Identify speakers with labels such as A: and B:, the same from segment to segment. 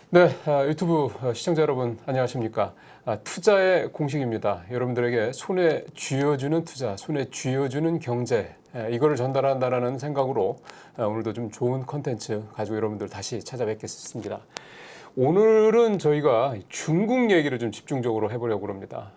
A: 네, 유튜브 시청자 여러분 안녕하십니까? 투자의 공식입니다. 여러분들에게 손에 쥐어주는 투자, 손에 쥐어주는 경제, 이거를 전달한다라는 생각으로 오늘도 좀 좋은 컨텐츠 가지고 여러분들 다시 찾아뵙겠습니다. 오늘은 저희가 중국 얘기를 좀 집중적으로 해보려고 합니다.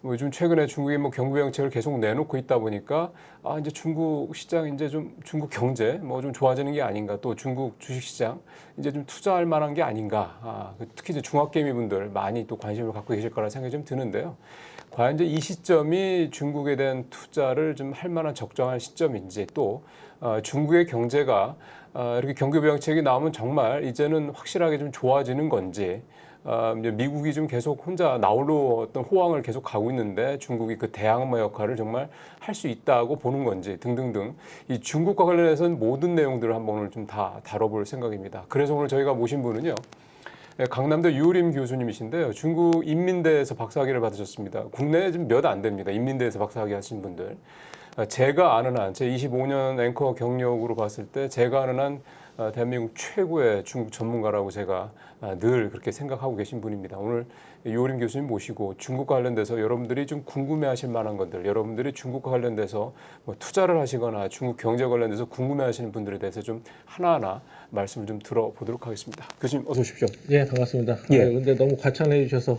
A: 요즘 최근에 중국이 경기 정책을 계속 내놓고 있다 보니까 이제 중국 시장 이제 좀 중국 경제 좀 좋아지는 게 아닌가, 또 중국 주식 시장 이제 좀 투자할 만한 게 아닌가, 특히 이제 중학개미 분들 많이 또 관심을 갖고 계실 거라 생각이 좀 드는데요. 과연 이제 이 시점이 중국에 대한 투자를 좀 할 만한 적정한 시점인지, 또 중국의 경제가 이렇게 경기 부양책이 나오면 정말 이제는 확실하게 좀 좋아지는 건지, 이제 미국이 좀 계속 혼자 나홀로 어떤 호황을 계속 가고 있는데 중국이 그 대항마 역할을 정말 할 수 있다고 보는 건지 등등등, 이 중국과 관련해서는 모든 내용들을 한번 오늘 좀 다 다뤄볼 생각입니다. 그래서 오늘 저희가 모신 분은요, 강남대 유림 교수님이신데요. 중국 인민대에서 박사학위를 받으셨습니다. 국내에 좀 몇 안 됩니다. 인민대에서 박사학위 하신 분들. 제가 아는 한, 제 25년 앵커 경력으로 봤을 때 제가 아는 한 대한민국 최고의 중국 전문가라고 제가 늘 그렇게 생각하고 계신 분입니다. 오늘 유림 교수님 모시고 중국과 관련돼서 여러분들이 좀 궁금해하실 만한 것들, 여러분들이 중국과 관련돼서 투자를 하시거나 중국 경제 관련돼서 궁금해하시는 분들에 대해서 좀 하나하나 말씀을 좀 들어보도록 하겠습니다. 교수님 어서 오십시오.
B: 예, 반갑습니다.
A: 예.
B: 근데 너무 과찬해 주셔서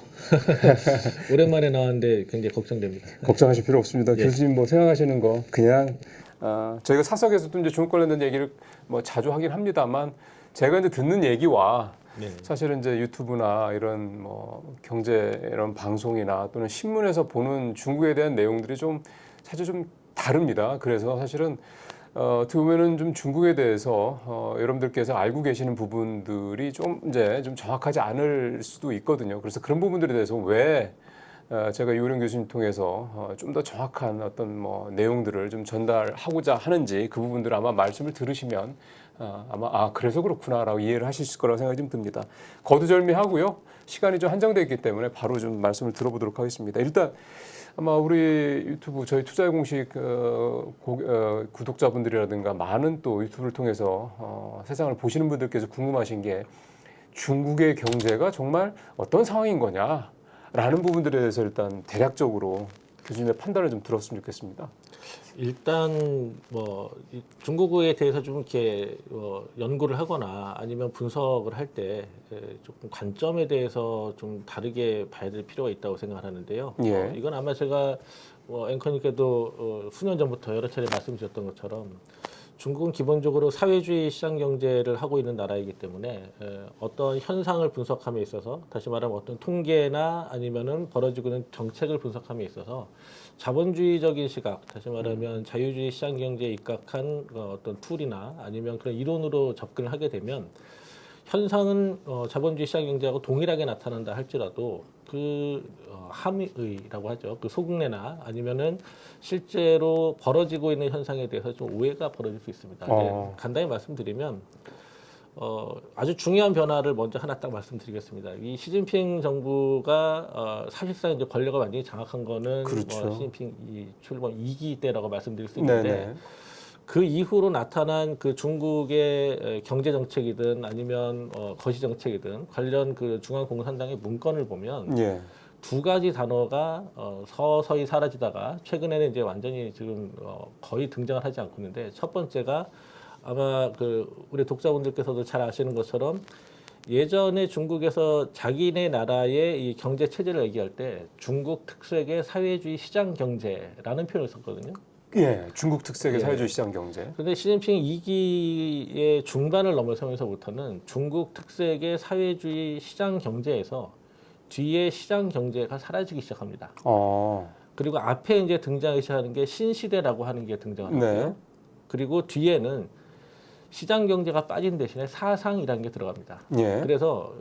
B: 오랜만에 나왔는데 굉장히 걱정됩니다.
A: 걱정하실 필요 없습니다.
B: 예.
A: 교수님 생각하시는 거 그냥 저희가 사석에서도 이제 중국 관련된 얘기를 자주 하긴 합니다만, 제가 이제 듣는 얘기와
B: 네.
A: 사실은 이제 유튜브나 이런 경제 이런 방송이나 또는 신문에서 보는 중국에 대한 내용들이 좀 사실 좀 다릅니다. 그래서 사실은 어떻게 보면은 좀 중국에 대해서 여러분들께서 알고 계시는 부분들이 좀 이제 좀 정확하지 않을 수도 있거든요. 그래서 그런 부분들에 대해서 왜 제가 유령 교수님 통해서 좀 더 정확한 어떤 내용들을 좀 전달하고자 하는지, 그 부분들 아마 말씀을 들으시면 아마 그래서 그렇구나라고 이해를 하실 거라고 생각이 좀 듭니다. 거두절미하고요. 시간이 좀 한정되어 있기 때문에 바로 좀 말씀을 들어보도록 하겠습니다. 일단 아마 우리 유튜브 저희 투자의 공식 구독자분들이라든가 많은 또 유튜브를 통해서 세상을 보시는 분들께서 궁금하신 게, 중국의 경제가 정말 어떤 상황인 거냐 라는 부분들에 대해서 일단 대략적으로 교수님의 판단을 좀 들었으면 좋겠습니다.
B: 일단 이 중국에 대해서 좀 이렇게 연구를 하거나 아니면 분석을 할 때 조금 관점에 대해서 좀 다르게 봐야 될 필요가 있다고 생각을 하는데요.
A: 예.
B: 이건 아마 제가 앵커님께도 수년 전부터 여러 차례 말씀드렸던 것처럼, 중국은 기본적으로 사회주의 시장 경제를 하고 있는 나라이기 때문에 어떤 현상을 분석함에 있어서, 다시 말하면 어떤 통계나 아니면은 벌어지고 있는 정책을 분석함에 있어서 자본주의적인 시각, 다시 말하면 자유주의 시장 경제에 입각한 어떤 툴이나 아니면 그런 이론으로 접근을 하게 되면, 현상은 자본주의 시장 경제하고 동일하게 나타난다 할지라도 그 함의라고 하죠. 그 속내나 아니면은 실제로 벌어지고 있는 현상에 대해서 좀 오해가 벌어질 수 있습니다. 간단히 말씀드리면 아주 중요한 변화를 먼저 하나 딱 말씀드리겠습니다. 이 시진핑 정부가 사실상 이제 권력을 완전히 장악한 거는
A: 그렇죠.
B: 시진핑 이 출범 2기 때라고 말씀드릴 수 있는데,
A: 네네.
B: 그 이후로 나타난 그 중국의 경제 정책이든 아니면 거시 정책이든 관련 그 중앙공산당의 문건을 보면
A: 예.
B: 두 가지 단어가 서서히 사라지다가 최근에는 이제 완전히 지금 거의 등장을 하지 않고 있는데, 첫 번째가 아마 우리 독자분들께서도 잘 아시는 것처럼, 예전에 중국에서 자기네 나라의 이 경제 체제를 얘기할 때 중국 특색의 사회주의 시장 경제라는 표현을 썼거든요.
A: 예, 중국 특색의
B: 예.
A: 사회주의 시장 경제.
B: 그런데 시진핑 2기의 중반을 넘어서면서부터는 중국 특색의 사회주의 시장 경제에서 뒤에 시장 경제가 사라지기 시작합니다. 그리고 앞에 이제 등장하기 시작하는 게 신시대라고 하는 게 등장하고요.
A: 네.
B: 그리고 뒤에는 시장 경제가 빠진 대신에 사상이라는 게 들어갑니다.
A: 예.
B: 그래서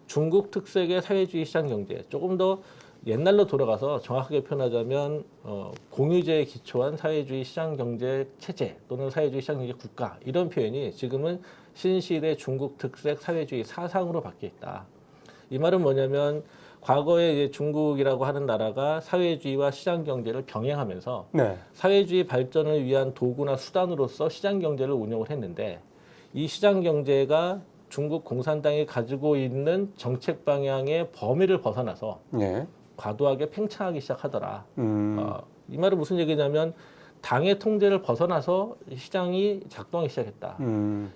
B: 중국 특색의 사회주의 시장 경제, 조금 더 옛날로 돌아가서 정확하게 표현하자면 공유제에 기초한 사회주의 시장 경제 체제 또는 사회주의 시장 경제 국가, 이런 표현이 지금은 신시대 중국 특색 사회주의 사상으로 바뀌어 있다. 이 말은 뭐냐면, 과거에 이제 중국이라고 하는 나라가 사회주의와 시장 경제를 병행하면서
A: 네.
B: 사회주의 발전을 위한 도구나 수단으로서 시장 경제를 운영을 했는데, 이 시장 경제가 중국 공산당이 가지고 있는 정책 방향의 범위를 벗어나서
A: 예.
B: 과도하게 팽창하기 시작하더라. 이 말은 무슨 얘기냐면 당의 통제를 벗어나서 시장이 작동하기 시작했다.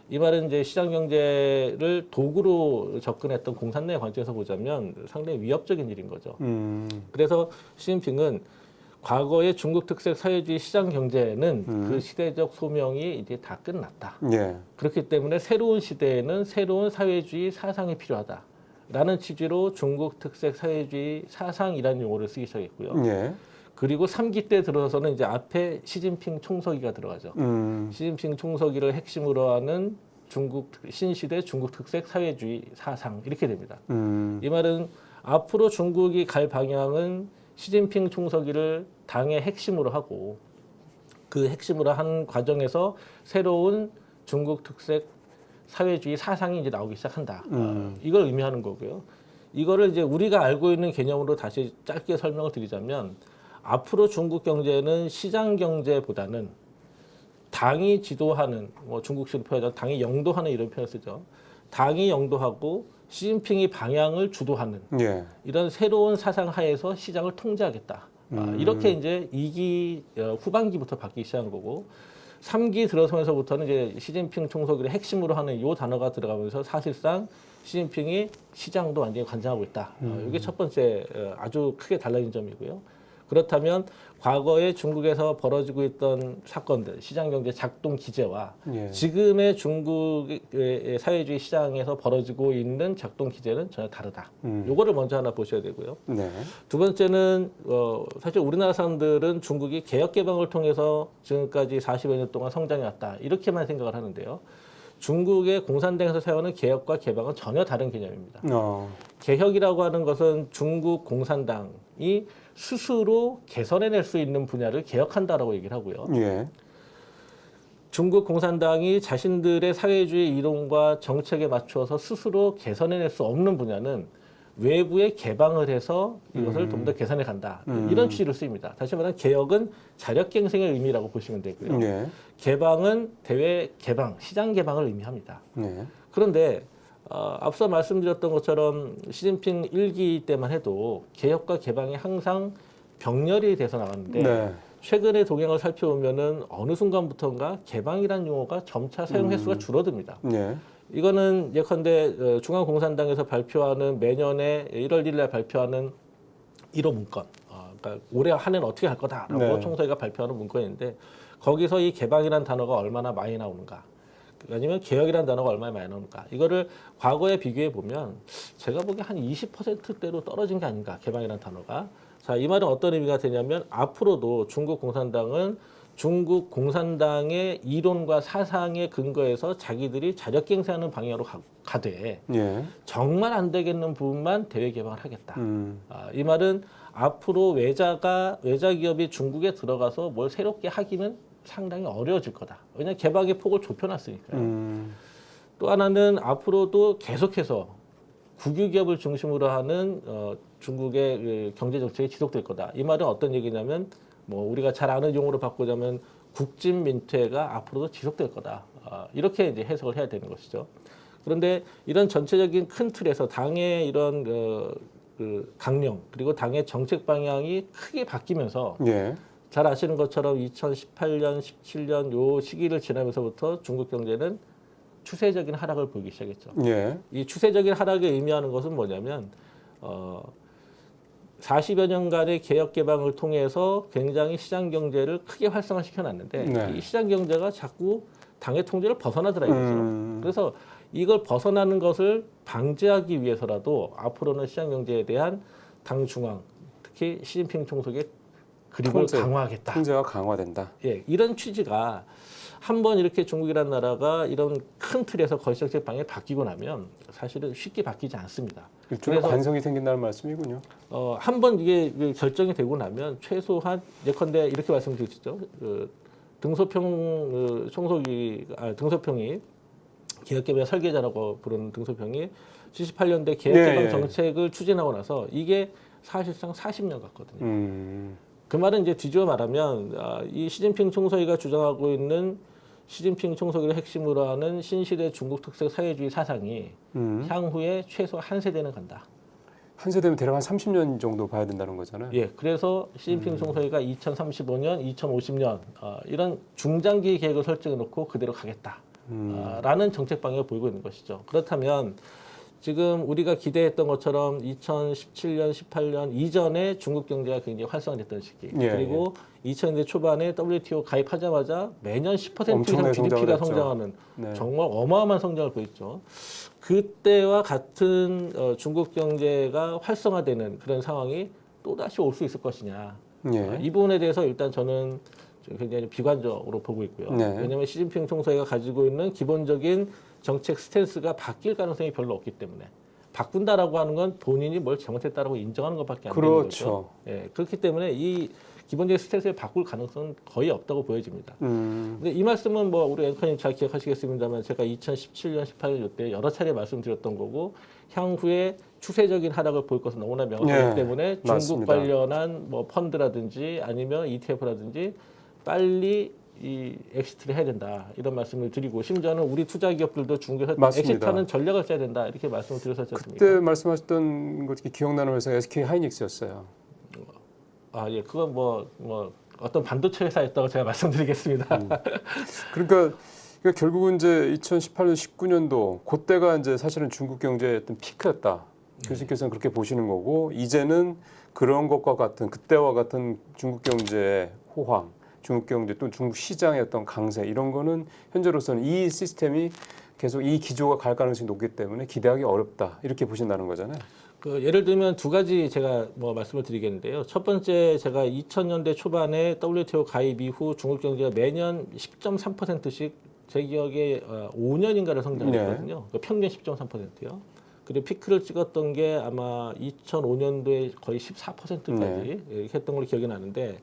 B: 이 말은 이제 시장 경제를 도구로 접근했던 공산당의 관점에서 보자면 상당히 위협적인 일인 거죠. 그래서 시진핑은 과거의 중국 특색 사회주의 시장 경제는 그 시대적 소명이 이제 다 끝났다.
A: 예.
B: 그렇기 때문에 새로운 시대에는 새로운 사회주의 사상이 필요하다. 라는 취지로 중국 특색 사회주의 사상이라는 용어를 쓰기 시작했고요.
A: 예.
B: 그리고 3기 때 들어서는 이제 앞에 시진핑 총서기가 들어가죠. 시진핑 총서기를 핵심으로 하는 중국 신시대 중국 특색 사회주의 사상 이렇게 됩니다. 이 말은 앞으로 중국이 갈 방향은 시진핑 총서기를 당의 핵심으로 하고 그 핵심으로 한 과정에서 새로운 중국 특색 사회주의 사상이 이제 나오기 시작한다. 이걸 의미하는 거고요. 이거를 이제 우리가 알고 있는 개념으로 다시 짧게 설명을 드리자면 앞으로 중국 경제는 시장 경제보다는 당이 지도하는 뭐 중국식으로 표현하자면 당이 영도하는 이런 표현을 쓰죠. 당이 영도하고 시진핑이 방향을 주도하는
A: 예.
B: 이런 새로운 사상 하에서 시장을 통제하겠다. 이렇게 이제 2기 후반기부터 바뀌기 시작한 거고 3기 들어서면서부터는 이제 시진핑 총서기를 핵심으로 하는 이 단어가 들어가면서 사실상 시진핑이 시장도 완전히 관장하고 있다. 이게 첫 번째 아주 크게 달라진 점이고요. 그렇다면 과거에 중국에서 벌어지고 있던 사건들, 시장경제 작동 기제와
A: 예.
B: 지금의 중국의 사회주의 시장에서 벌어지고 있는 작동 기제는 전혀 다르다. 요거를 먼저 하나 보셔야 되고요.
A: 네.
B: 두 번째는 사실 우리나라 사람들은 중국이 개혁 개방을 통해서 지금까지 40여 년 동안 성장해 왔다. 이렇게만 생각을 하는데요. 중국의 공산당에서 세우는 개혁과 개방은 전혀 다른 개념입니다. 개혁이라고 하는 것은 중국 공산당이 스스로 개선해낼 수 있는 분야를 개혁한다라고 얘기를 하고요.
A: 예.
B: 중국 공산당이 자신들의 사회주의 이론과 정책에 맞추어서 스스로 개선해낼 수 없는 분야는 외부에 개방을 해서 이것을 좀 더 개선해 간다. 이런 취지로 쓰입니다. 다시 말하면 개혁은 자력갱생의 의미라고 보시면 되고요.
A: 예.
B: 개방은 대외 개방, 시장 개방을 의미합니다.
A: 네.
B: 그런데 앞서 말씀드렸던 것처럼 시진핑 1기 때만 해도 개혁과 개방이 항상 병렬이 돼서 나갔는데
A: 네.
B: 최근의 동향을 살펴보면은 어느 순간부터인가 개방이라는 용어가 점차 사용 횟수가 줄어듭니다.
A: 예.
B: 이거는 예컨대 중앙공산당에서 발표하는 매년에 1월 1일 날 발표하는 1호 문건, 그러니까 올해 한 해는 어떻게 할 거다라고
A: 네.
B: 총서기가 발표하는 문건인데 거기서 이 개방이라는 단어가 얼마나 많이 나오는가, 아니면 개혁이라는 단어가 얼마나 많이 나오는가, 이거를 과거에 비교해 보면 제가 보기에 한 20%대로 떨어진 게 아닌가, 개방이라는 단어가. 자, 이 말은 어떤 의미가 되냐면 앞으로도 중국 공산당은 중국 공산당의 이론과 사상에 근거해서 자기들이 자력갱생하는 방향으로 가되
A: 예.
B: 정말 안 되겠는 부분만 대외 개방을 하겠다. 이 말은 앞으로 외자 기업이 중국에 들어가서 뭘 새롭게 하기는 상당히 어려워질 거다. 왜냐하면 개방의 폭을 좁혀놨으니까요. 또 하나는 앞으로도 계속해서 국유 기업을 중심으로 하는 중국의 그 경제 정책이 지속될 거다. 이 말은 어떤 얘기냐면 뭐 우리가 잘 아는 용어로 바꾸자면 국진 민퇴가 앞으로도 지속될 거다. 이렇게 이제 해석을 해야 되는 것이죠. 그런데 이런 전체적인 큰 틀에서 당의 이런 그 강령 그리고 당의 정책 방향이 크게 바뀌면서
A: 예.
B: 잘 아시는 것처럼 2018년, 17년 요 시기를 지나면서부터 중국 경제는 추세적인 하락을 보이기 시작했죠.
A: 예.
B: 이 추세적인 하락을 의미하는 것은 뭐냐면 40여 년간의 개혁 개방을 통해서 굉장히 시장 경제를 크게 활성화시켜 놨는데
A: 네.
B: 이 시장 경제가 자꾸 당의 통제를 벗어나더라 이거죠. 그래서 이걸 벗어나는 것을 방지하기 위해서라도 앞으로는 시장 경제에 대한 당 중앙, 특히 시진핑 총석의 그립을 강화하겠다.
A: 통제가 강화된다.
B: 예, 이런 취지가 한번 이렇게 중국이라는 나라가 이런 큰 틀에서 거시정책 방향이 바뀌고 나면 사실은 쉽게 바뀌지 않습니다.
A: 일종의 관성이 생긴다는 말씀이군요.
B: 한번 이게 결정이 되고 나면 최소한 예컨대 이렇게 말씀드리죠. 등소평 등소평이 개혁개방 설계자라고 부르는 등소평이 78년대 개혁개방
A: 예.
B: 정책을 추진하고 나서 이게 사실상 40년 갔거든요. 그 말은 이제 뒤집어 말하면 이 시진핑 총서기가 주장하고 있는 시진핑 총서기를 핵심으로 하는 신시대 중국 특색 사회주의 사상이 향후에 최소 한 세대는 간다.
A: 한 세대면 대략 한 30년 정도 봐야 된다는 거잖아요.
B: 예, 그래서 시진핑 총서기가 2035년, 2050년 이런 중장기 계획을 설정해 놓고 그대로 가겠다. 라는 정책 방향을 보이고 있는 것이죠. 그렇다면 지금 우리가 기대했던 것처럼 2017년, 18년 이전에 중국 경제가 굉장히 활성화됐던 시기,
A: 예,
B: 그리고 2000년대 초반에 WTO 가입하자마자 매년 10% 이상
A: 엄청나게
B: GDP가
A: 성장을 했죠.
B: 성장하는
A: 네.
B: 정말 어마어마한 성장을 보였죠. 그때와 같은 중국 경제가 활성화되는 그런 상황이 또다시 올 수 있을 것이냐.
A: 예.
B: 이 부분에 대해서 일단 저는 굉장히 비관적으로 보고 있고요.
A: 네.
B: 왜냐하면 시진핑 총서기가 가지고 있는 기본적인 정책 스탠스가 바뀔 가능성이 별로 없기 때문에 바꾼다라고 하는 건 본인이 뭘 잘못했다라고 인정하는 것밖에 안 되는
A: 그렇죠.
B: 거죠. 예, 그렇기 때문에 이 기본적인 스탠스를 바꿀 가능성은 거의 없다고 보여집니다. 근데 이 말씀은 뭐 우리 앵커님 잘 기억하시겠습니다만 제가 2017년, 18년 이때 여러 차례 말씀드렸던 거고 향후에 추세적인 하락을 볼 것은 너무나 명확하기
A: 예,
B: 때문에 중국
A: 맞습니다.
B: 관련한 뭐 펀드라든지 아니면 ETF라든지 빨리 이 엑시트를 해야 된다 이런 말씀을 드리고 심지어는 우리 투자 기업들도 중국에서
A: 맞습니다.
B: 엑시트하는 전략을 짜야 된다 이렇게 말씀을 드렸었지 않습니까?
A: 그때 말씀하셨던 것 기억나는 회사가 SK 하이닉스였어요.
B: 아, 예, 그건 뭐 어떤 반도체 회사였다고 제가 말씀드리겠습니다.
A: 그러니까 결국은 이제 2018년, 19년도 그때가 이제 사실은 중국 경제의 어떤 피크였다. 교수님께서는 그렇게 보시는 거고 이제는 그런 것과 같은 그때와 같은 중국 경제의 호황, 중국 경제 또 중국 시장의 어떤 강세 이런 거는 현재로서는 이 시스템이 계속 이 기조가 갈 가능성이 높기 때문에 기대하기 어렵다 이렇게 보신다는 거잖아요.
B: 그 예를 들면 두 가지 제가 뭐 말씀을 드리겠는데요. 첫 번째 제가 2000년대 초반에 WTO 가입 이후 중국 경제가 매년 10.3%씩 제 기억에 5년인가를 성장했거든요. 그 평균 10.3%요. 그리고 피크를 찍었던 게 아마 2005년도에 거의 14%까지 했던 걸로 기억이 나는데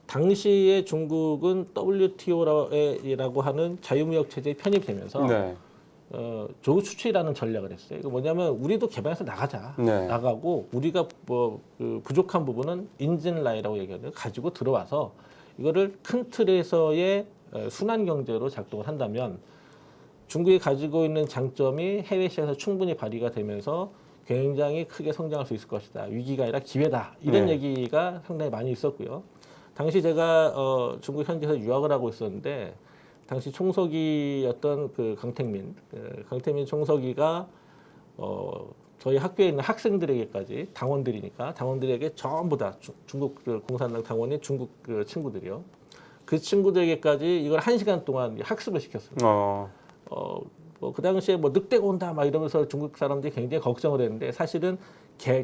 B: 당시에 중국은 WTO라고 하는 자유무역 체제에 편입되면서
A: 네.
B: 조국 추출이라는 전략을 했어요. 이거 뭐냐면 우리도 개발해서 나가자.
A: 네.
B: 나가고 우리가 그 부족한 부분은 인진라인이라고 얘기하는데 가지고 들어와서 이거를 큰 틀에서의 순환 경제로 작동을 한다면 중국이 가지고 있는 장점이 해외 시장에서 충분히 발휘가 되면서 굉장히 크게 성장할 수 있을 것이다. 위기가 아니라 기회다. 이런
A: 네.
B: 얘기가 상당히 많이 있었고요. 당시 제가 중국 현지에서 유학을 하고 있었는데 당시 총서기였던 그 강택민 총서기가 저희 학교에 있는 학생들에게까지 당원들에게 전부 다 중국 공산당 당원인 중국 친구들이요. 그 친구들에게까지 이걸 1시간 동안 학습을 시켰습니다. 그 당시에 뭐 늑대가 온다 막 이러면서 중국 사람들이 굉장히 걱정을 했는데 사실은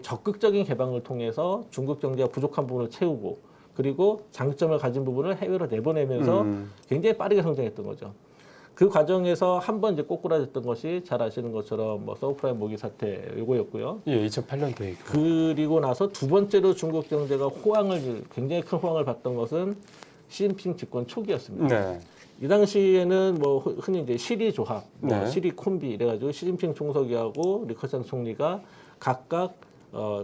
B: 적극적인 개방을 통해서 중국 경제가 부족한 부분을 채우고 그리고 장점을 가진 부분을 해외로 내보내면서 굉장히 빠르게 성장했던 거죠. 그 과정에서 한 번 이제 꼬꾸라졌던 것이 잘 아시는 것처럼 뭐 서브프라임 모기 사태 요거였고요.
A: 예, 2008년도에.
B: 그리고 나서 두 번째로 중국 경제가 굉장히 큰 호황을 봤던 것은 시진핑 집권 초기였습니다.
A: 네.
B: 이 당시에는 뭐 흔히 이제 시리 조합,
A: 네.
B: 시리 콤비 이래가지고 시진핑 총서기하고 리커창 총리가 각각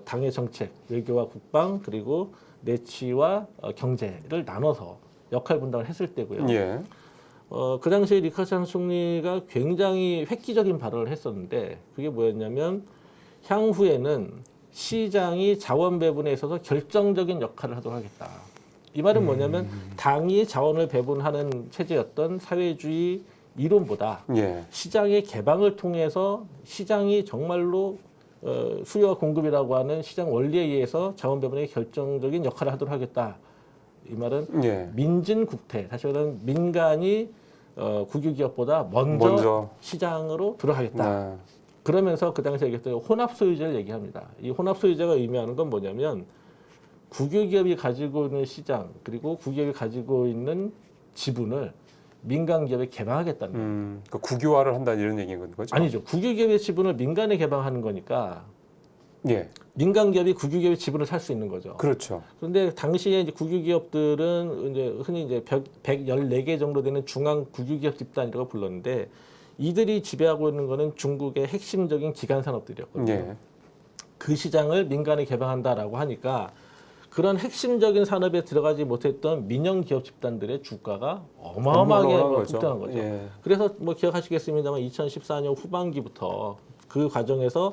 B: 당의 정책, 외교와 국방 그리고 내치와 경제를 나눠서 역할 분담을 했을 때고요.
A: 예.
B: 그 당시에 리커창 총리가 굉장히 획기적인 발언을 했었는데 그게 뭐였냐면 향후에는 시장이 자원 배분에 있어서 결정적인 역할을 하도록 하겠다. 이 말은 뭐냐면 당이 자원을 배분하는 체제였던 사회주의 이론보다
A: 예.
B: 시장의 개방을 통해서 시장이 정말로 수요와 공급이라고 하는 시장 원리에 의해서 자원 배분의 결정적인 역할을 하도록 하겠다. 이 말은
A: 예.
B: 민진국태, 사실은 민간이 국유기업보다 먼저 시장으로 들어가겠다.
A: 네.
B: 그러면서 그 당시에 얘기했던 혼합소유제를 얘기합니다. 이 혼합소유제가 의미하는 건 뭐냐면 국유기업이 가지고 있는 시장 그리고 국유기업이 가지고 있는 지분을 민간 기업에 개방하겠다는 거예요.
A: 그러니까 국유화를 한다 이런 얘기인 거죠?
B: 아니죠. 국유기업의 지분을 민간에 개방하는 거니까
A: 예.
B: 민간 기업이 국유기업의 지분을 살 수 있는 거죠.
A: 그렇죠.
B: 그런데 당시에 이제 국유기업들은 이제 흔히 이제 114개 정도 되는 중앙 국유기업 집단이라고 불렀는데 이들이 지배하고 있는 거는 중국의 핵심적인 기간 산업들이었거든요.
A: 예.
B: 그 시장을 민간에 개방한다라고 하니까 그런 핵심적인 산업에 들어가지 못했던 민영 기업 집단들의 주가가 어마어마하게 폭등한 거죠.
A: 예.
B: 그래서 뭐 기억하시겠습니다만 2014년 후반기부터 그 과정에서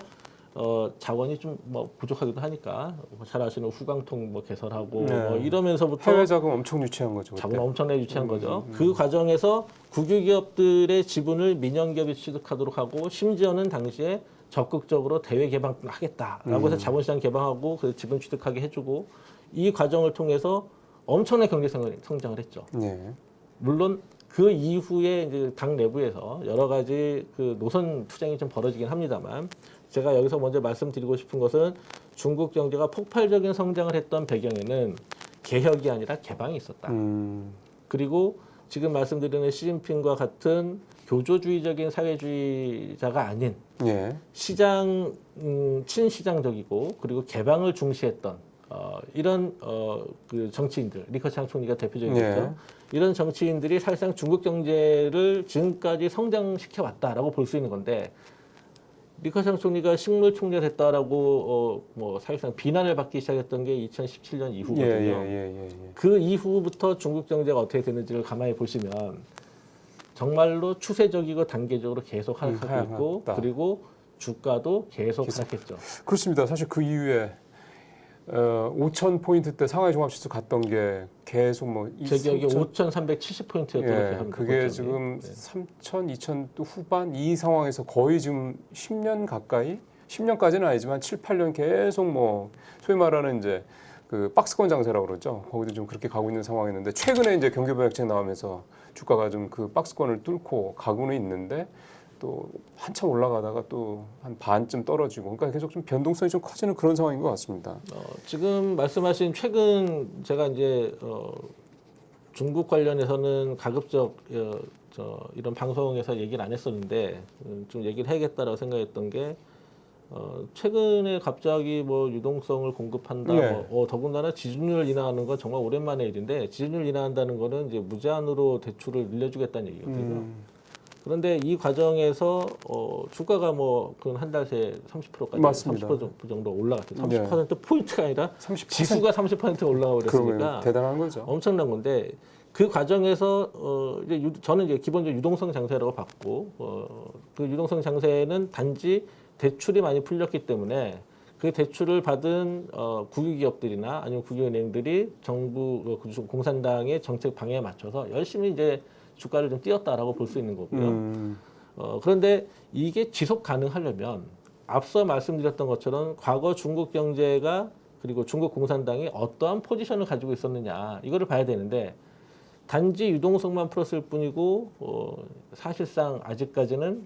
B: 자원이 좀 뭐 부족하기도 하니까 잘 아시는 후광통 뭐 개설하고 뭐 이러면서부터
A: 해외 자금 엄청 유치한 거죠. 그때.
B: 자본 엄청나게 유치한 거죠. 그 과정에서 국유기업들의 지분을 민영기업이 취득하도록 하고 심지어는 당시에 적극적으로 대외 개방하겠다라고 해서 자본시장 개방하고 그 지분 취득하게 해주고 이 과정을 통해서 엄청난 경제 성장을 했죠.
A: 예.
B: 물론 그 이후에 이제 당 내부에서 여러 가지 그 노선 투쟁이 좀 벌어지긴 합니다만 제가 여기서 먼저 말씀드리고 싶은 것은 중국 경제가 폭발적인 성장을 했던 배경에는 개혁이 아니라 개방이 있었다. 그리고 지금 말씀드리는 시진핑과 같은 교조주의적인 사회주의자가 아닌
A: 예.
B: 시장 친시장적이고 그리고 개방을 중시했던 이런 그 정치인들 리커창 총리가 대표적이겠죠.
A: 예.
B: 이런 정치인들이 사실상 중국 경제를 지금까지 성장시켜 왔다라고 볼 수 있는 건데 리커창 총리가 식물 총리를 했다라고 뭐 사실상 비난을 받기 시작했던 게 2017년 이후거든요.
A: 예.
B: 그 이후부터 중국 경제가 어떻게 되는지를 가만히 보시면 정말로 추세적이고 단계적으로 계속 하락하고 있고 그리고 주가도 계속 하락했죠.
A: 그렇습니다. 사실 그 이후에 5,000포인트 때 상하이 종합지수 갔던 게 계속 뭐
B: 제 기억에 5,370포인트였던 것
A: 예,
B: 같아요.
A: 그게 지금 3,000, 2,000또 후반 이 상황에서 거의 지금 10년 가까이 10년까지는 아니지만 7, 8년 계속 뭐 소위 말하는 이제 그 박스권 장세라고 그러죠. 거기도 좀 그렇게 가고 있는 상황이었는데 최근에 이제 경기부양책 나오면서 주가가 좀 그 박스권을 뚫고 가고는 있는데 또 한참 올라가다가 또 한 반쯤 떨어지고 그러니까 계속 좀 변동성이 좀 커지는 그런 상황인 것 같습니다.
B: 지금 말씀하신 최근 제가 이제 중국 관련해서는 가급적 이런 방송에서 얘기를 안 했었는데 좀 얘기를 해야겠다라고 생각했던 게 최근에 갑자기 뭐 유동성을 공급한다.
A: 네.
B: 더군다나 지준율 인하하는 건 정말 오랜만의 일인데 지준율 인하한다는 거는 이제 무제한으로 대출을 늘려주겠다는 얘기거든요. 그런데 이 과정에서 주가가 뭐 한 달 새 30%까지
A: 맞습니다.
B: 30% 정도 올라갔어요.
A: 네.
B: 30% 포인트가 아니라
A: 30%?
B: 지수가 30% 올라가 버렸으니까
A: 대단한 거죠.
B: 엄청난 건데 그 과정에서 이제 저는 이제 기본적으로 유동성 장세라고 봤고 그 유동성 장세는 단지 대출이 많이 풀렸기 때문에 그 대출을 받은 국유기업들이나 아니면 국유은행들이 정부 공산당의 정책 방향에 맞춰서 열심히 이제 주가를 좀 띄웠다라고 볼 수 있는 거고요. 그런데 이게 지속 가능하려면 앞서 말씀드렸던 것처럼 과거 중국 경제가 그리고 중국 공산당이 어떠한 포지션을 가지고 있었느냐 이거를 봐야 되는데 단지 유동성만 풀었을 뿐이고 사실상 아직까지는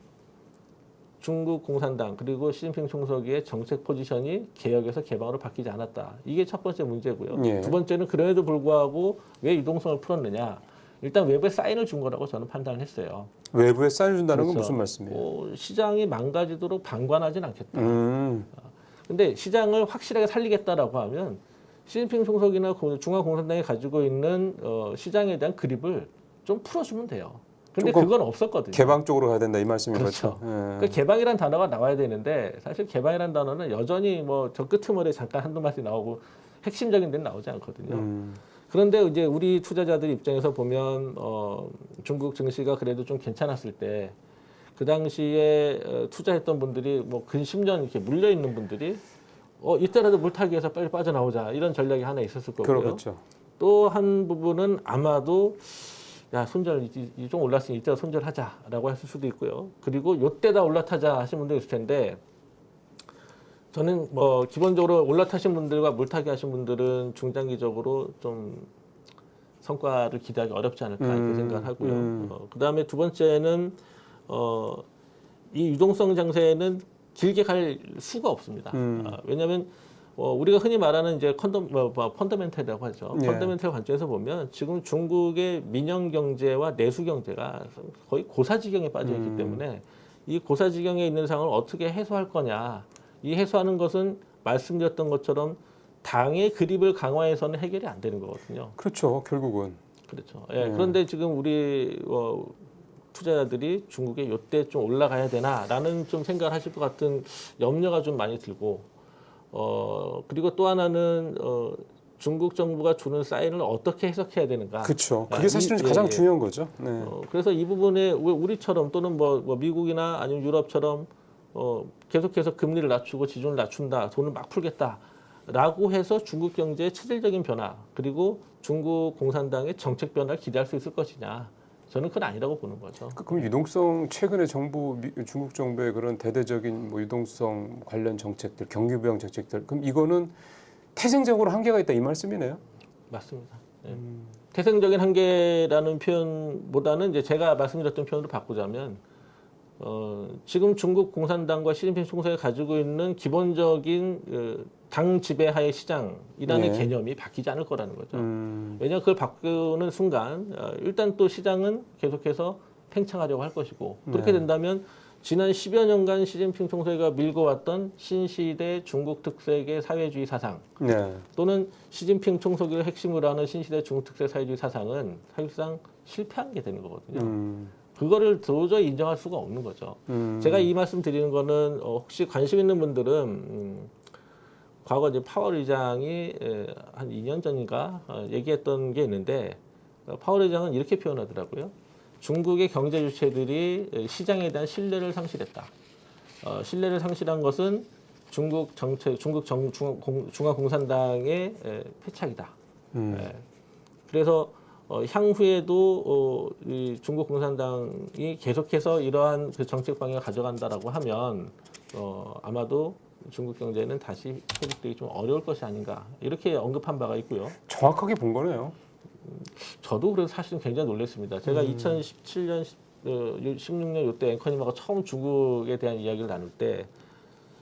B: 중국 공산당 그리고 시진핑 총서기의 정책 포지션이 개혁에서 개방으로 바뀌지 않았다. 이게 첫 번째 문제고요.
A: 예.
B: 두 번째는 그럼에도 불구하고 왜 유동성을 풀었느냐. 일단 외부에 사인을 준 거라고 저는 판단을 했어요.
A: 외부에 사인 준다는 건
B: 그렇죠.
A: 무슨 말씀이에요?
B: 시장이 망가지도록 방관하진 않겠다. 근데 시장을 확실하게 살리겠다라고 하면 시진핑 총석이나 중앙공산당이 가지고 있는 시장에 대한 그립을 좀 풀어주면 돼요. 근데 그건 없었거든요.
A: 개방 쪽으로 가야 된다 이 말씀인
B: 그렇죠.
A: 거죠.
B: 그러니까 개방이라는 단어가 나와야 되는데 사실 개방이라는 단어는 여전히 뭐 저 끄트머리에 잠깐 한두 마디 나오고 핵심적인 데는 나오지 않거든요. 그런데 이제 우리 투자자들 입장에서 보면 중국 증시가 그래도 좀 괜찮았을 때 그 당시에 투자했던 분들이 뭐 근 10년 이렇게 물려 있는 분들이 이때라도 물타기 위해서 빨리 빠져나오자 이런 전략이 하나 있었을 거고요.
A: 그렇죠.
B: 또 한 부분은 아마도 야 손절 좀 올랐으니 이때가 손절하자라고 했을 수도 있고요. 그리고 요때다 올라타자 하신 분도 있을 텐데 저는 뭐 기본적으로 올라타신 분들과 물타기 하신 분들은 중장기적으로 좀 성과를 기대하기 어렵지 않을까 이렇게 생각을 하고요. 그다음에 두 번째는 이 유동성 장세는 길게 갈 수가 없습니다. 왜냐하면 우리가 흔히 말하는 이제 펀더멘탈이라고 하죠.
A: 예.
B: 펀더멘탈 관점에서 보면 지금 중국의 민영 경제와 내수 경제가 거의 고사지경에 빠져 있기 때문에 이 고사지경에 있는 상황을 어떻게 해소할 거냐. 이 해소하는 것은 말씀드렸던 것처럼 당의 그립을 강화해서는 해결이 안 되는 거거든요.
A: 그렇죠. 결국은.
B: 그렇죠. 예, 그런데 지금 우리 투자자들이 중국에 요때 좀 올라가야 되나라는 좀 생각을 하실 것 같은 염려가 좀 많이 들고 그리고 또 하나는 중국 정부가 주는 사인을 어떻게 해석해야 되는가.
A: 그렇죠. 그게 사실은 가장 중요한 거죠. 네.
B: 그래서 이 부분에 우리처럼 또는 뭐 미국이나 아니면 유럽처럼 계속해서 금리를 낮추고 지준을 낮춘다, 돈을 막 풀겠다라고 해서 중국 경제의 체질적인 변화 그리고 중국 공산당의 정책 변화를 기대할 수 있을 것이냐? 저는 그건 아니라고 보는 거죠.
A: 그럼 유동성 최근에 중국 정부의 그런 대대적인 뭐 유동성 관련 정책들, 경기 부양 정책들, 그럼 이거는 태생적으로 한계가 있다 이 말씀이네요?
B: 맞습니다. 네. 태생적인 한계라는 표현보다는 이제 제가 말씀드렸던 표현으로 바꾸자면 지금 중국 공산당과 시진핑 총재가 가지고 있는 기본적인 당 지배하의 시장이라는
A: 네.
B: 개념이 바뀌지 않을 거라는 거죠. 왜냐하면 그걸 바꾸는 순간 일단 또 시장은 계속해서 팽창하려고 할 것이고 그렇게 된다면 지난 10여 년간 시진핑 총재가 밀고 왔던 신시대 중국 특색의 사회주의 사상
A: 네.
B: 또는 시진핑 총석을 핵심으로 하는 신시대 중국 특색 사회주의 사상은 사실상 실패한 게 되는 거거든요. 그거를 도저히 인정할 수가 없는 거죠. 제가 이 말씀 드리는 거는 혹시 관심 있는 분들은 과거 이제 파월 의장이 한 2년 전인가 얘기했던 게 있는데 파월 의장은 이렇게 표현하더라고요. 중국의 경제 주체들이 시장에 대한 신뢰를 상실했다. 신뢰를 상실한 것은 중국 정책, 중화공산당의 패착이다. 그래서 향후에도 이 중국 공산당이 계속해서 이러한 그 정책 방향을 가져간다라고 하면 아마도 중국 경제는 다시 회복되기 좀 어려울 것이 아닌가 이렇게 언급한 바가 있고요.
A: 정확하게 본 거네요.
B: 저도 그래서 사실은 굉장히 놀랐습니다. 제가 2017년, 16년 이때 앵커님하고 처음 중국에 대한 이야기를 나눌 때